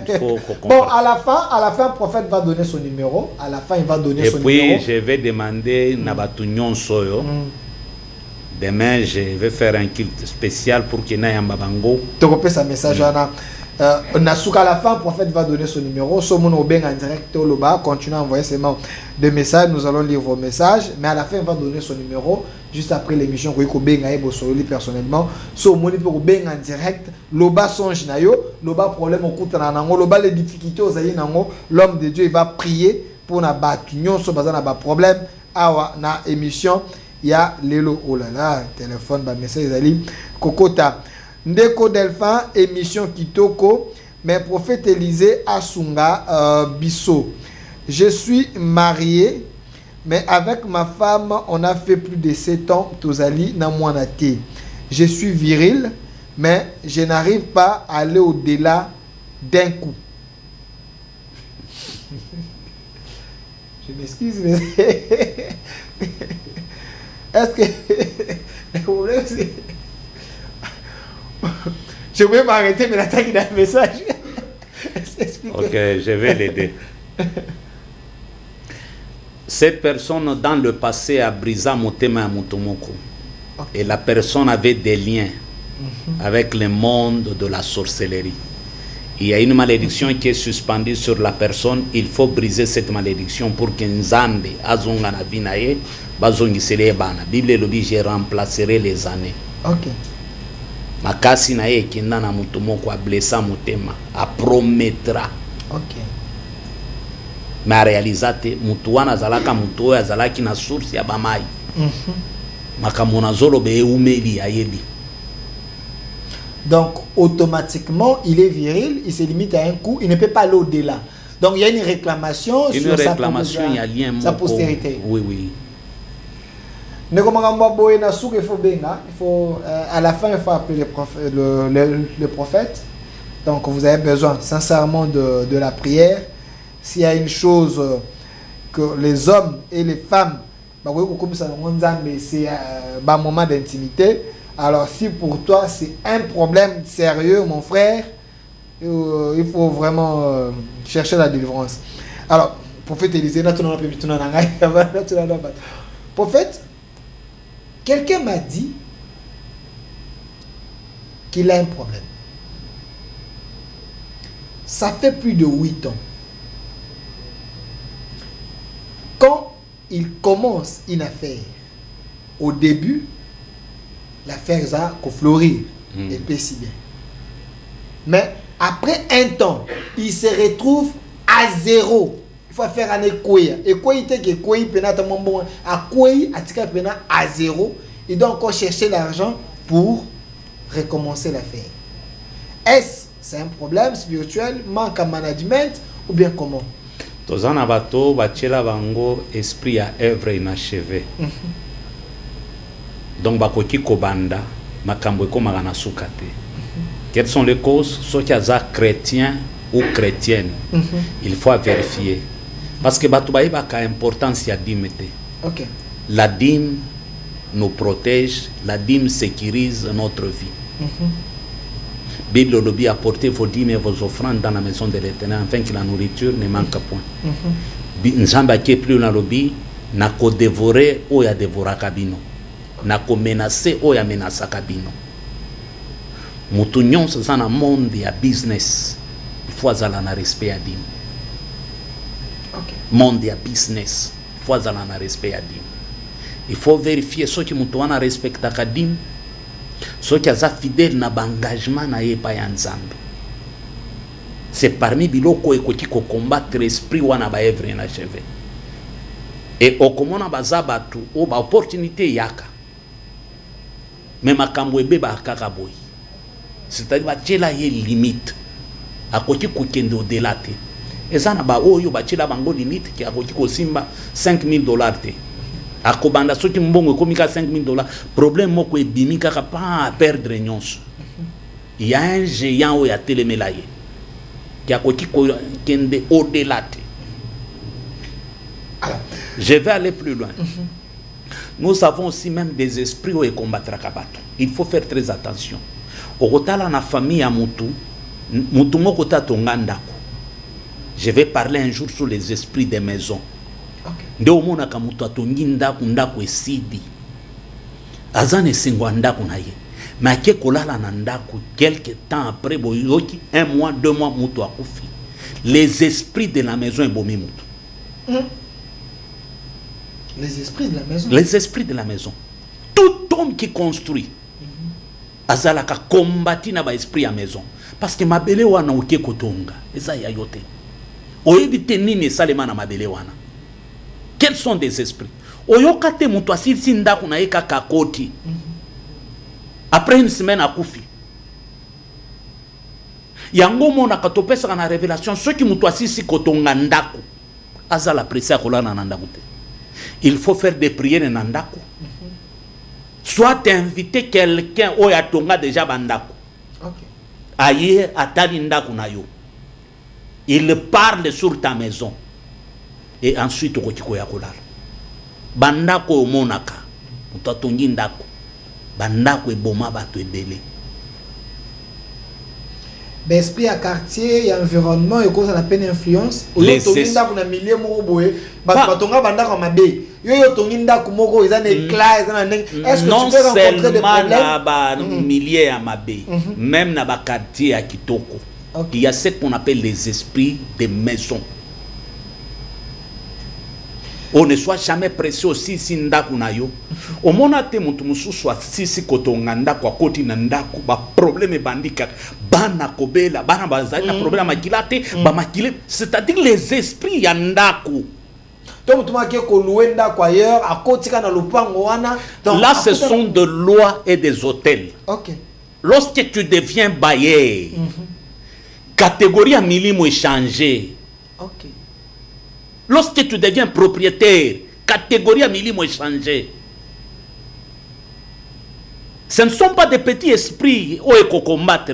ke bon à la fin le prophète va donner son numéro, à la fin il va donner son numéro et puis je vais demander na batu nyonso yo. Demain, je vais faire un culte spécial pour que Naya Mbabango. Tu repères sa message, Anna. À la fin, le prophète va donner son numéro. Somon Obeng en direct au Loba. Continuez à envoyer seulement des messages. Nous allons lire vos messages. Mais à la fin, il va donner son numéro. Juste après l'émission, vous pouvez Obeng personnellement. Somon Obeng en direct. Loba songe nayo. Loba problème au coup de nango. Loba les difficultés aux aïe nango. L'homme de Dieu, il va prier pour na batunion. So bazan na ba problème. Awa na émission. Il y a Lelo, oh là là, téléphone, bah, message, Ali, Kokota. Ndeko Delphin, émission Kitoko, mais prophète Élisée Asunga, Bisso. Je suis marié, mais avec ma femme, on a fait plus de 7 ans, Tozali, Namouanate. Je suis viril, mais je n'arrive pas à aller au-delà d'un coup. Je m'excuse, mais... Est-ce que le problème c'est Je vais m'arrêter, mais l'attaque il a un message. Ok, je vais l'aider. Cette personne dans le passé a brisé Motema Mutomoko. Et la personne avait des liens avec le monde de la sorcellerie. Il y a une malédiction qui est suspendue sur la personne. Il faut briser cette malédiction pour que Nzambe azonga na vinaye bazongisele bana. Bible le dit, je remplacerai les années. Ok. Makasi na ye kinda na Mutomoko a blessé Motema, a promettra. Ok. Mais a réalisé mutu wana azalaka mutu oyo azalaki na source ya bamai. Makambo nazolo be eumeli ayebi. Donc, automatiquement, il est viril, il se limite à un coup, il ne peut pas aller au-delà. Donc, il y a une réclamation sur il y a lien sa postérité. Oui, oui. Il faut, à la fin, il faut appeler le prophète. Donc, vous avez besoin sincèrement de la prière. S'il y a une chose que les hommes et les femmes, c'est un moment d'intimité. Alors, si pour toi c'est un problème sérieux, mon frère, il faut vraiment chercher la délivrance. Alors, prophète Élisée, prophète, quelqu'un m'a dit qu'il a un problème. Ça fait plus de 8 ans. Quand il commence une affaire, au début, l'affaire va fleurir et peut si bien. Mais après un temps, il se retrouve à zéro. Il faut faire un équoia. Équoia, c'est que équoia, penata mon bon, à à zéro. Il doit encore chercher l'argent pour recommencer l'affaire. Est-ce c'est un problème spirituel, manque à management ou bien comment? Tozana bato bachela bango esprit à œuvre inachevé. Donc bakoki kobanda makambo ekomaka na suka te. Quelles sont les causes? Ceux qui sont chrétiens ou chrétiennes, il faut vérifier. Parce que bato baibaka importance ya dîme te. Okay. La dîme nous protège, la dîme sécurise notre vie. Bible lobby apportez vos dîmes et vos offrandes dans la maison de l'Éternel afin que la nourriture ne manque point. Nzamba qui est plus dans le lobby n'a qu'au dévorer ou ya dévora kabino. Na ko menacer o ya menasa kabino. Mutu nyonso za na monde ya business il faut azala na respect ya dîme. Okay. Monde ya business il faut azala na respect ya dîme. Il faut vérifier ce qui mutu wana respecta ka dîme, ce qui aza fidèle na engagement na ye pa ya Nzambe. C'est parmi biloko ekoti ko combattre esprit wana ba œuvre inachevé. Et okomona bazabatu o ba opportunité yaka. Mais makambo ebeba kaka boy. C'est-à-dire bachela ye limite. Akoti kokende au-delà te. Ezana ba oyo bachela bango limite ki akoti ko simba $5,000 te. Akobanda soki mbongo komika $5,000. Problème moko ebimi kaka pa à perdre nyonso. Il y a un géant oyo atelemela ye. Ki akoti kokende au-delà te. Alors, je vais aller plus loin. Nous avons aussi même des esprits où ils combattent Kabato. Il faut faire très attention. Au rotala na famille à Mutu, Mutu mokota tongandako. Je vais parler un jour sur les esprits des maisons. Nde omona ka mutu atongi ndako ndako esidi. Azane singwa ndako na ye. Mais ake kolala na ndako quelque temps après boyoki 1 mois 2 mois mutu akufi. Les esprits de la maison ebomi mutu. Les esprits de la maison. Les esprits de la maison. Tout homme qui construit, azalaka kombati na ba esprit à maison. Parce que mabele wana oke kotonga, eza ya yote. Oyebite nini salema na mabele wana. Quels sont des esprits? Oyokate mutu asisi ndako na eka kakoti. Après une semaine akufi. Yango mona katopesa na révélation ceux qui mutu asisi kotonga ndako. Azala pressa kolana na ndako te. Il faut faire des prières en Ndako. Soit inviter quelqu'un ou ya tonga déjà bandako. Okay. Aye atali ndako na yo. Il parle sur ta maison. Et ensuite okotiko ya kolala. Bandako monaka. Utatongi ndako. Bandako eboma bato ebele. esprit à quartier, il y a environnement et cause on appelle influence. Les Toninda qu'on a milieu moboé, batonga banda comme abe. Yo toninda kumoko ils ont des classes, est-ce que non tu peux rencontrer des seulement problèmes? na milieu à Mabé, même dans le quartier à Kitoko, il y a ce qu'on appelle les esprits de maison. On ne soit jamais pressé aussi si ndaku na yo. Au mona te mutu mususu asisi kotonga ndaku akoti na ndaku ba problème bandika bana kobela bana bazali na problème makilate ba makile, c'est-à-dire les esprits ya ndaku. Donc tu m'as dit que louer ndaku ailleurs à côté kana lupango wana. Là ce sont des lois et des hôtels. OK. Lorsque tu deviens bailleur, catégorie à milimo est changée. OK. Lorsque tu deviens propriétaire, catégorie à milimo est changée. Ce ne sont pas des petits esprits où il faut combattre.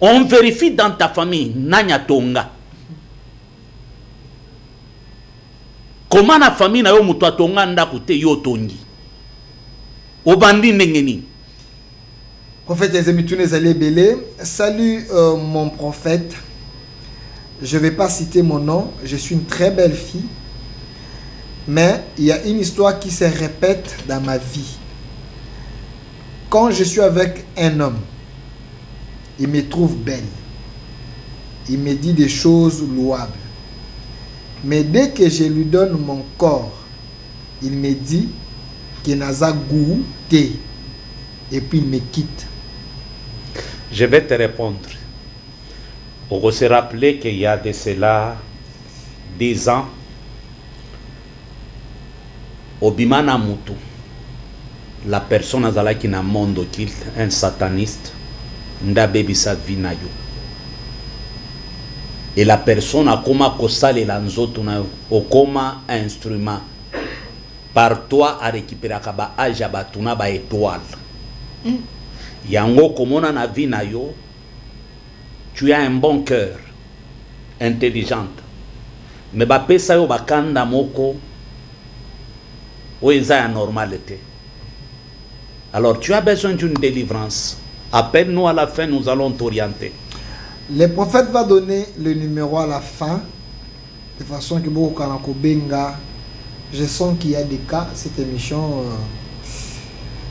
On vérifie dans ta famille, nanya tonga. Comment la famille na yo mutu atonga ndakute yo tongi. Obandi nengeni. Prophète Ezemitoune Zalé Belé, salut mon prophète. Je ne vais pas citer mon nom, je suis une très belle fille. Mais il y a une histoire qui se répète dans ma vie. Quand je suis avec un homme, il me trouve belle. Il me dit des choses louables. Mais dès que je lui donne mon corps, il me dit qu'il n'a pas goût. Et puis il me quitte. Je vais te répondre. On va se rappeler qu'il y a de cela 10 ans, Obimana Moutou, la personne qui na monde qui un sataniste, nda baby sa vie na yo. Et la personne a comme kosale la nzoto na yo, o comme instrument. Par toi à récupérer kaba aja batuna ba étoile. Yango komona na vie na yo. Tu as un bon cœur, intelligente. Mais ba pesa yo bakanda moko o eza normalité. Alors tu as besoin d'une délivrance. Appelle-nous à la fin, nous allons t'orienter. Le prophète va donner le numéro à la fin, de façon que beaucoup kanako benga. Je sens qu'il y a des cas, cette émission,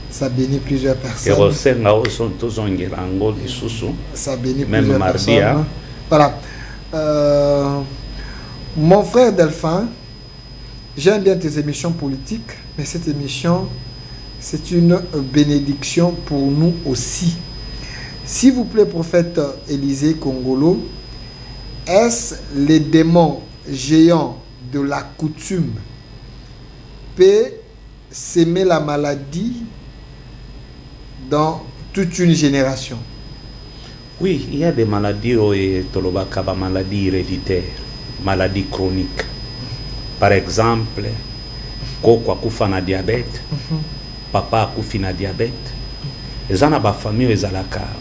ça bénit plusieurs personnes. Ça bénit même plusieurs mardi, personnes. hein. Voilà. Mon frère Delphin, j'aime bien tes émissions politiques, mais cette émission, c'est une bénédiction pour nous aussi. S'il vous plaît, prophète Élisée Congolo, est-ce les démons géants de la coutume peut s'aimer la maladie dans toute une génération? Oui, il y a des maladies maladies héréditaires, maladies chroniques. Par exemple, koko akufa na diabète, papa akufi na diabète. Famille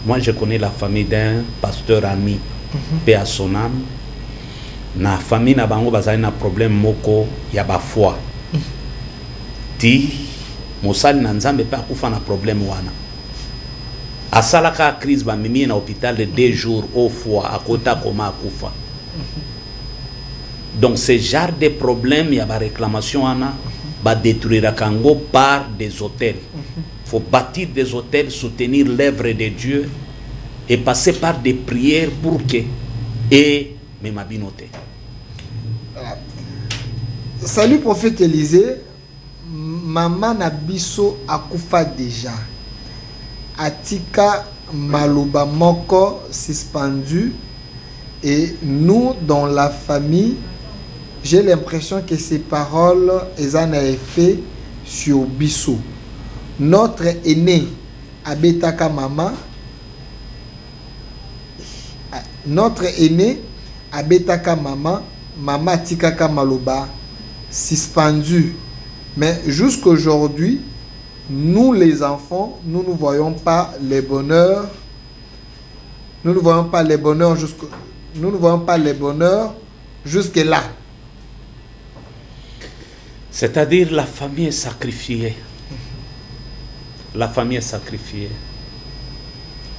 moi je connais la famille d'un pasteur ami, paix à son âme. Na famille na bango bazali na problème moko ya ba foi. Ti mosali na nzambe pa akufa na problème wana. Asalaka crise ba mimi na hôpital de 2 jours au foie à kota koma akufa. Donc ce genre de problème ya ba réclamation wana ba détruire kango par des hôtels. Faut bâtir des hôtels, soutenir l'œuvre de Dieu et passer par des prières pour que et même abinoté. Salut prophète Élisée, maman Nabiso akufa déjà. Atika Maluba Moko suspendu et nous dans la famille, j'ai l'impression que ces paroles ont un effet sur Bisso. Notre aîné Abetaka Mama, notre aîné Abetaka Mama, Mama Tikaka Maluba suspendu. Mais jusqu'aujourd'hui, nous les enfants, nous ne voyons pas les bonheurs. Nous ne voyons pas les bonheurs jusque là. C'est-à-dire la famille est sacrifiée. La famille est sacrifiée.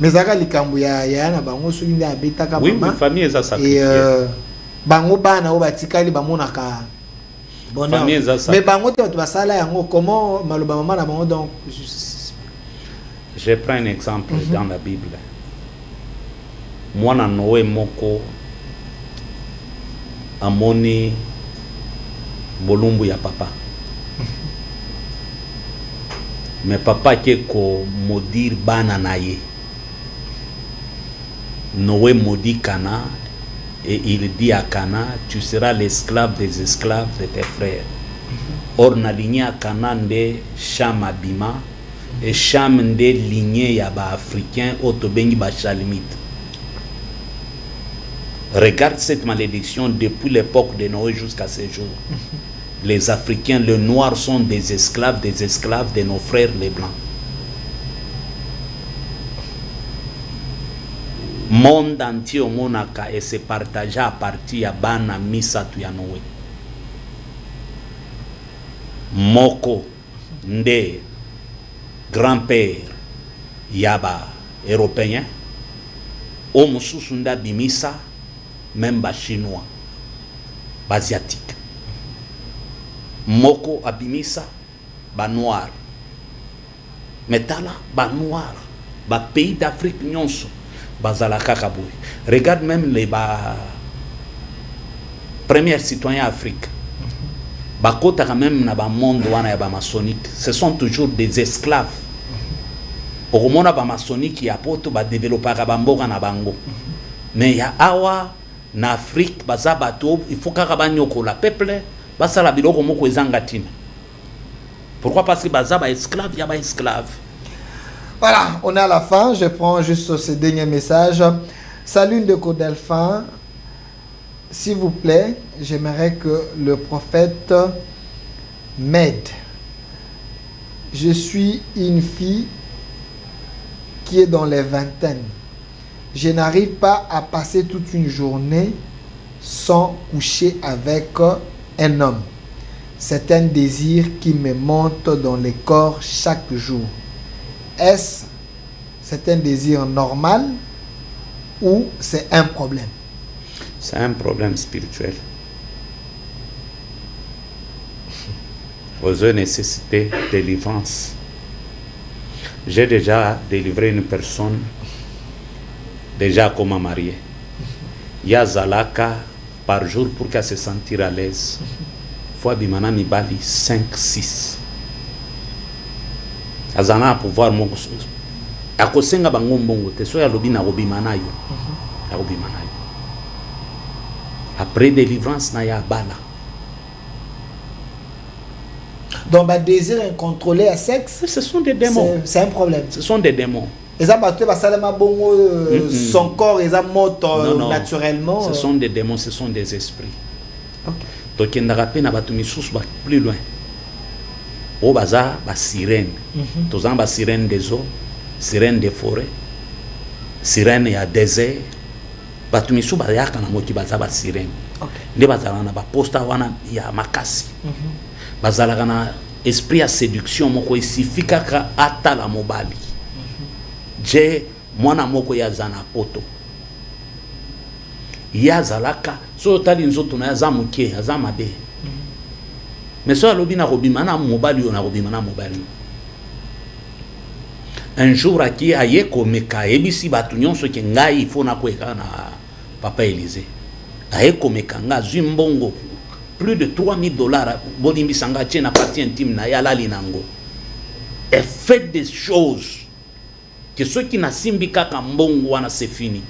Mais zaka likambo ya na bango soki nde abetaka oui, mama. Oui, famille eza sacrifié. Et bango bana o batikali bamonaka bonheur. Mais bango te basala yango comment maloba mama na bango donc je prends un exemple dans la Bible. Mwana Noé moko amoni bolumbu ya papa. Mais papa ke ko maudire bana na ye. Noé maudit Cana et il dit à Cana, tu seras l'esclave des esclaves de tes frères. Or na lignée à Cana nde Cham abima et Cham nde lignée ya ba africain otobengi ba Chalimite. Regarde cette malédiction depuis l'époque de Noé jusqu'à ce jour. Les Africains, les Noirs sont des esclaves de nos frères les Blancs. Monde entier au monaka et se partagé à partir de Bana Misatu ya Noé. Moko, Nde, grand-père, Yaba, européen, Omususunda Bimisa, même ba chinois, ba asiatique. Moko abimisa ba noir. Metala ba noir, ba pays d'Afrique nyonso, ba zalaka kaboui. Regarde même les ba premiers citoyens africains. Ba kota quand même na ba monde wana ya ba maçonnique, ce sont toujours des esclaves. Au mona ba maçonnique ya poto ba développer ba mboka na bango. Mais ya awa na Afrique baza bato il faut ka ba nyoko la peuple basa la biloko moko ezanga tina. Pourquoi? Parce que baza ba esclave ya ba esclave. Voilà, on est à la fin, je prends juste ce dernier message. Salut Ndeko Delphin. S'il vous plaît, j'aimerais que le prophète m'aide. Je suis une fille qui est dans les vingtaines. Je n'arrive pas à passer toute une journée sans coucher avec un homme. C'est un désir qui me monte dans le corps chaque jour. Est-ce c'est un désir normal ou c'est un problème? C'est un problème spirituel. Vous avez nécessité de délivrance. J'ai déjà délivré une personne déjà comme mariée. Il y a Zalaka par jour pour qu'elle se sente à l'aise. Fois bimana mibali 5-6. Azana pouvoir mon akosenga bango mbongo te so ya lobi na robimana yo. Ya robimana yo. Après délivrance na ya bala. Donc bah désir incontrôlé à sexe, ce sont des démons. C'est un problème. Ce sont des démons. Et ça battu ba salama bongo son corps et ça monte naturellement. Ce sont des démons, ce sont des esprits. OK. Donc il n'a pas na batu misusu ba plus loin. O baza ba sirène. Tozan ba sirène des eaux, sirène des forêts, sirène ya désert. Batu misusu ba yaka na moti baza ba sirène. OK. Nde bazala na ba posta wana ya makasi. Bazala kana esprit ya séduction moko isifika ka ata la mobali. Je mwana moko ya zana poto. Ya zalaka so tali nzoto na za muke za mabe. Mais so alobi na robimana mobali yo na robimana mobali. Un jour aki aye komeka ebisi batu nyonso ke ngai ifo na kweka na papa Élysée. Aye komeka nga zimbongo plus de $3,000 bodimbi sanga tient na partie intime na yala linango. Et fait des choses que ceux qui na simbika kambongo wana c'est fini.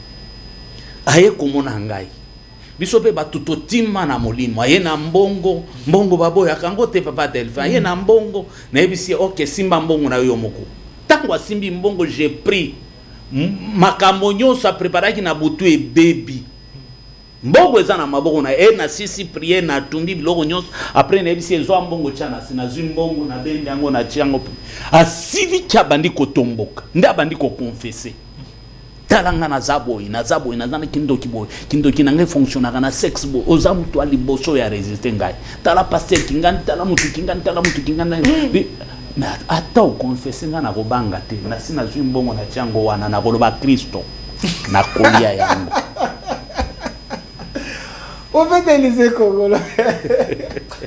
Aye komona ngai. Biso pe batuto tima na molimo. Aye na mbongo, mbongo babo ya kango te papa Delphin. Aye na mbongo, na ebisi OK simba mbongo na yo moko. Tango simbi mbongo j'ai pris makamonyo sa préparaki na butu e baby. Mbongo eza na maboko na na sisi prier na tumbi biloko nyonso après na ebisi ezo mbongo chana sina zimbongo na bende yango na chiango asili kya bandi kotomboka nda bandi ko confesser talanga na zaboyi na zana kindoki na ngai fonctionnaka na sex bo oza mutu ali boso ya résister ngai tala pasteur kingani tala mutu kingani mais ata confesser nga na kobanga te na sina zwi mbongo na tiango wana na koloba Kristo na kolia yango. On fait Élysée Congolo.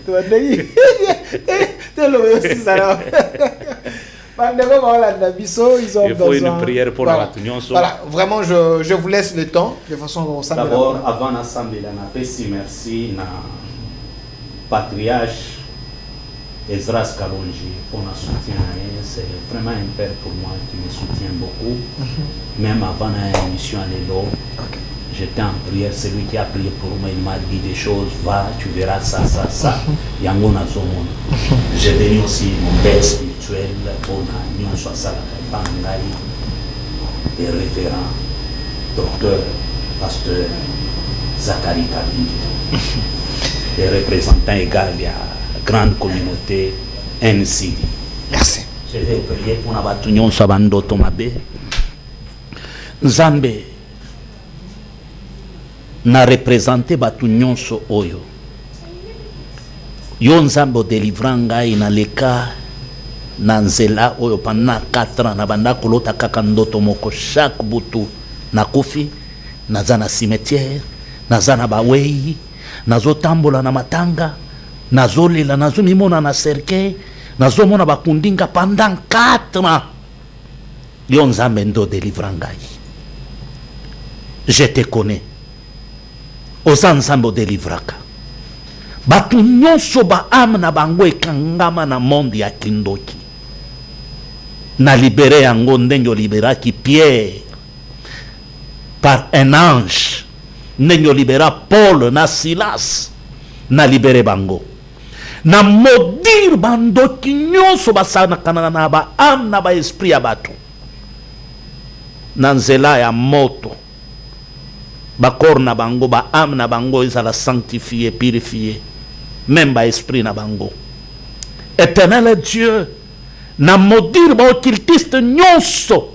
Il faut une prière pour la union. Voilà, vraiment, je vous laisse le temps de façon qu'on s'appelle. D'abord, avant l'assemblée, on a fait merci na patriarche Ezras Kalonji pour notre soutien. C'est vraiment un père pour moi qui me soutient beaucoup. Même avant l'émission à l'élo. J'étais en prière, c'est lui qui a prié pour moi, il m'a dit des choses, va, tu verras ça. Yango na zomon. J'ai béni aussi mon père spirituel, pour la soit ça, et révérend, docteur, pasteur Zachary Kabindi, et représentant égal de la grande communauté NCD. Merci. Je vais prier pour la batuñon sabando tomabe. Nzambe na représenter batu nyonso oyo yo nzambe odelivra ngai na leka na nzela oyo pendant 4 ans na banda kolota kaka ndoto moko chaque butu nakufi naza na cimetière naza na bawei nazotambola na matanga nazolela nazomimona na cercueil nazomona bakundinga pendant 4 ans yo nzambe ndo odelivra ngai. Je te connais oza nzambe odelivraka batu nyonso baame na bango ekangama na monde ya kindoki na libere yango ndenge oliberaki Pierre par un ange, ndenge olibera Paul na Silas na libere bango na modir bandoki nyonso basanakana na baame na baesprit ya bato na nzela ya moto bakor na bango ba âme na bango ezala sanctifié purifié même ba esprit na bango. Éternel Dieu na modir ba occultiste nyonso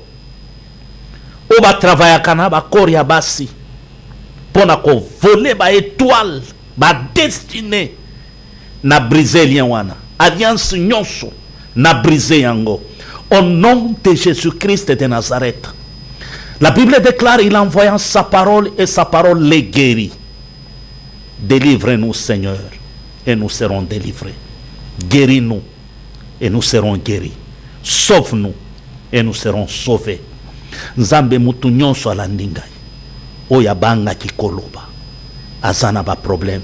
o ba travaillaka na bakor ya basi pona ko voler ba étoile ba destiné na briser lien wana alliance nyonso na briser yango au nom de Jésus-Christ de Nazareth. La Bible déclare, il envoyant sa parole et sa parole les guérit. Délivre-nous, Seigneur, et nous serons délivrés. Guéris-nous, et nous serons guéris. Sauve-nous, et nous serons sauvés. Nzambe mutu nyonso alandingai. Oya banga kikoloba. Azana ba problème.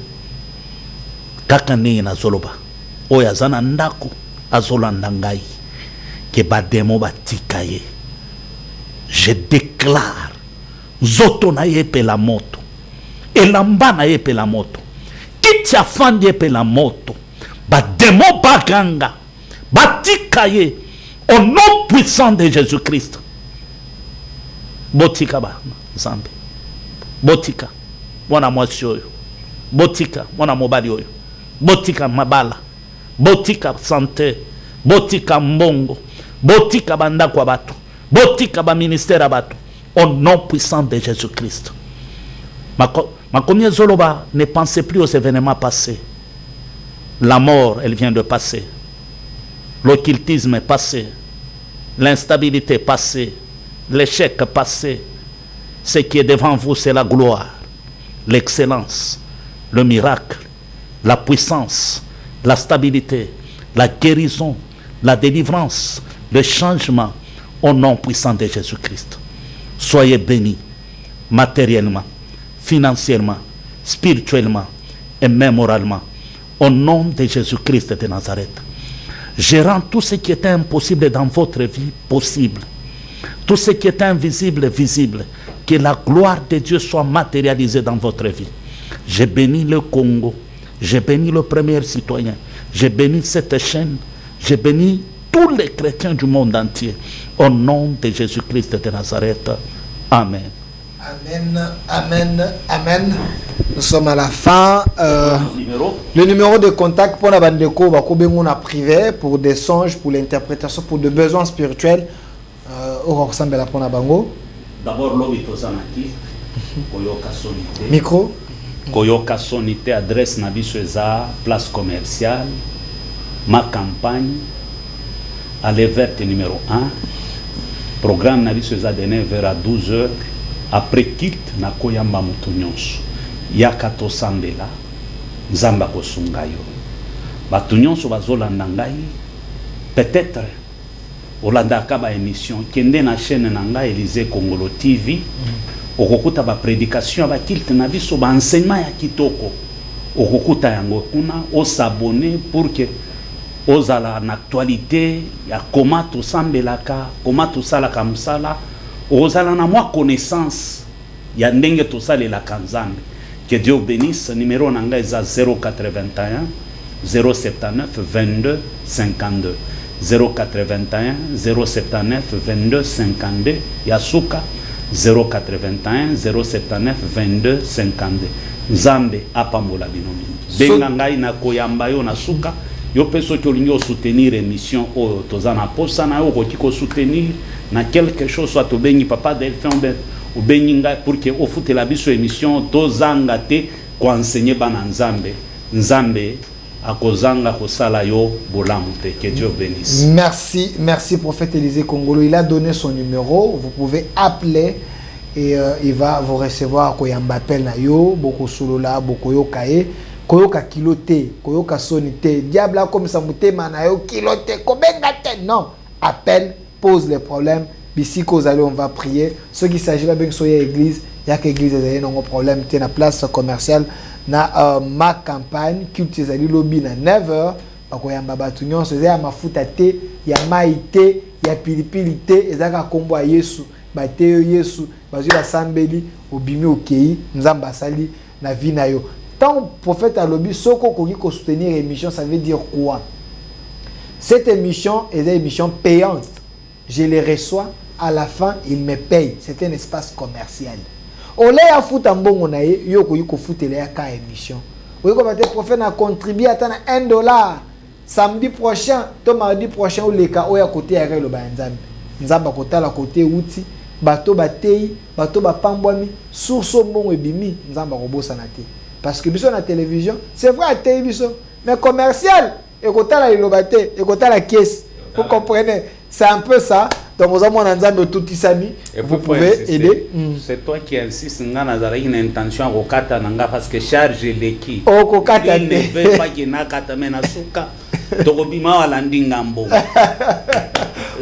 Kaka ni na zoloba. Oya zana ndako azolandangai. Ke ba demo ba tikaye. Je déclare zoto na yepe la moto elamba na yepe la moto kiti afandi yepe la moto ba démon baganga batikaye au nom puissant de Jésus-Christ. Botika ba Nzambe, botika mwana mwasi oyo, botika mwana mobali oyo, botika mabala, botika santé, botika mbongo, botika bandako bato, botika ba ministère abato au nom puissant de Jésus-Christ. Ma commune Zoloba ne pensez plus aux événements passés. La mort, elle vient de passer. L'occultisme est passé. L'instabilité est passée. L'échec est passé. Ce qui est devant vous, c'est la gloire, l'excellence, le miracle, la puissance, la stabilité, la guérison, la délivrance, le changement au nom puissant de Jésus-Christ. Soyez bénis matériellement, financièrement, spirituellement et même moralement au nom de Jésus-Christ de Nazareth. Je rends tout ce qui était impossible dans votre vie possible. Tout ce qui est invisible visible. Que la gloire de Dieu soit matérialisée dans votre vie. Je bénis le Congo. Je bénis le premier citoyen. Je bénis cette chaîne. Je bénis tous les chrétiens du monde entier. Au nom de Jésus-Christ de Nazareth. Amen. Amen, amen, amen. Nous sommes à la fin. Le numéro de contact pour la bande de cours, on a privé pour des songes, pour l'interprétation, pour des besoins spirituels. D'abord, l'obitozanaki, Koyoka Sonité. Micro. Koyoka Sonité, adresse Nabisoeza, place commerciale, ma campagne. Allée verte numéro 1. Programme na biso eza de 9h à 12h. Après kilt na koyamba moto nyonso. Yaka tosambela nzamba kosunga yo. Bato nyonso bazolanda ngai. Peut-être olandaka ba émission kende na chaîne na ngai Élysée Congolo TV. Okokuta ba prédication ba kilt na biso ba enseignement ya kitoko. Okokuta yango kuna o s'abonner pour que ozala en actualité ya comment tout sambelaka, comment tout salaka msala, ozala na moi connaissance ya ndenge tout salelaka nzambe. Que Dieu bénisse. Numéro nanga eza 081 079 22 52 081 079 22 52 Yasuka 081 079 22 52 Nzambe apambola bino mingi. Benga ngai na koyamba yo na suka. Yo peso ki olingi o soutenir émission o tozana posa na yo koki ko soutenir na quelque chose soit to bengi papa Delphin ou bengi ngai pour que o foute la biso émission tozanga te ko enseigner bana Nzambe. Nzambe akozanga kosala yo bolamu te. Que Dieu bénisse. Merci prophète Élysée Congolo. Il a donné son numéro, vous pouvez appeler et il va vous recevoir koyamba appel na yo boko solola boko yo kae. Koyoka kilote, koyoka sonite, diable comme ça mutema na yo kilote, kobenga te, non. Appelle, pose les problèmes, bisi kozali on va prier. Ce qui s'agit là bien soyez église, il y a que église ezali non problème, tu na place commerciale na ma campagne, culte ezali lobby na 9h, bakoyamba batu nyonso ezali ya mafuta te, ya mai te, ya pilipili te, ezaka kombo ya Yesu, bate yo Yesu, bazwi la sambeli, obimi okei, nzamba sali na vie na yo. Tant prophète Alobi, Soko Kogi ko soutenir émission, ça veut dire quoi? Cette émission est une émission payante. Je les reçois, à la fin, ils me payent. C'est un espace commercial. Au lait à foot en bon, on a eu, yo ko foot et ka émission. Oui, comme le prophète a contribué à $1. Samedi prochain, to mardi prochain, ou les cas, ou à côté, à le banzam. Nzamba kota la côté, outi, bateau batei, bateau bapambwami, source bon et bimi, nzamba robo sanate. Parce que biso na télévision, c'est vrai à télévision, mais commercial, et quand la ilobate, et quand la caisse, vous comprenez, c'est un peu ça. Donc vous avez mon ensemble tout isami, vous pouvez aider. C'est toi qui insistes, nga nazara une intention au kata nanga parce que charge l'équipe. Oh kokata il ne veut pas qu'il na kata mena suka. Tokobima wala ndingambo.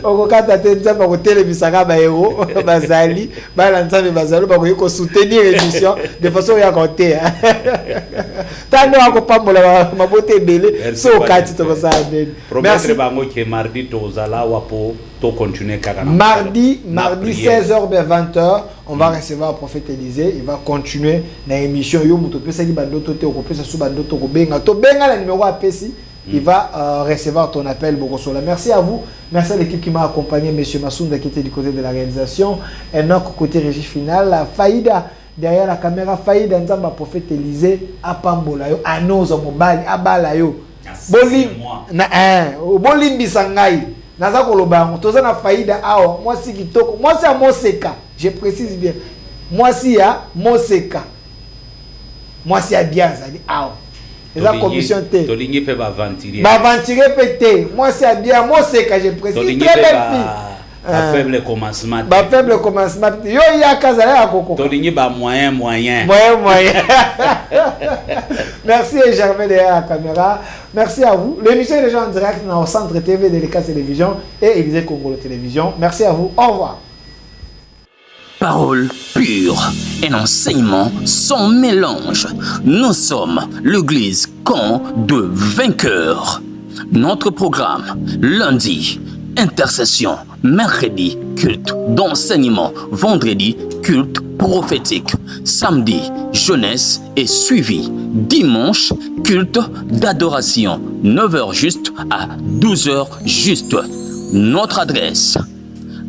Okokata te nzamba ko telebisaka ba héros bazali bala nzambe bazalo ba ko soutenir l'émission de façon ya côté tano akopambola mabote belé so kati to ça merci bango ke mardi to zala wapo to continuer kaka mardi 16h vers 20h on va recevoir le prophète Élysée, il va continuer na émission yo muto pesa ki bandoto te ko pesa su bandoto ko benga to benga la numéro apesi. Il va recevoir ton appel, Bokosola. Merci à vous. Merci à l'équipe qui m'a accompagné, M. Massounda, qui était du côté de la réalisation. Et notre côté régie finale, la Faïda, derrière la caméra, Faïda, Nzamba, prophète Élysée, Apambola, Anozo, Mobali, Abalayo. Bolim, Bolim Bisangai, Nazako Lobango, Tozana Faïda, Awa, moi si Kitoko, moi c'est à Moseka, je précise bien. Moi si à Moseka. Moi si à Biazali, Awa. La commission T. Tolingi peut aventurer. Aventurer peut-être. Moi c'est bien. Moi c'est que je précise. Très belle fille. Un faible commencement. Ba faible commencement. Yo ya kazala ya koko. Tolingi ba moyen. Merci Germain derrière la caméra. Merci à vous. L'émission est déjà en direct dans le centre TV de l'Écas Télévision et Élysée Congolo Télévision. Merci à vous. Au revoir. Parole pure, un enseignement sans mélange. Nous sommes l'église camp de vainqueurs. Notre programme, lundi, intercession, mercredi, culte d'enseignement, vendredi, culte prophétique, samedi, jeunesse et suivi, dimanche, culte d'adoration, 9h juste à 12h juste. Notre adresse,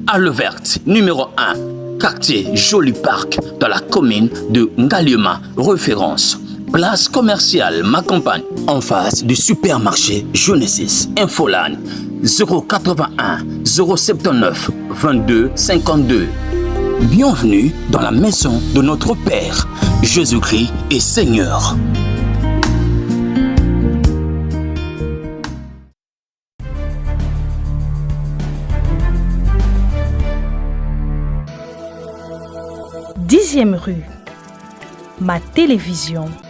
Allée verte, numéro 1. Quartier Joli Parc, dans la commune de Ngaliema, référence. Place commerciale Ma Campagne, en face du supermarché Genesis. Infoline 081 079 22 52. Bienvenue dans la maison de notre Père. Jésus-Christ est Seigneur. 6e rue. Ma télévision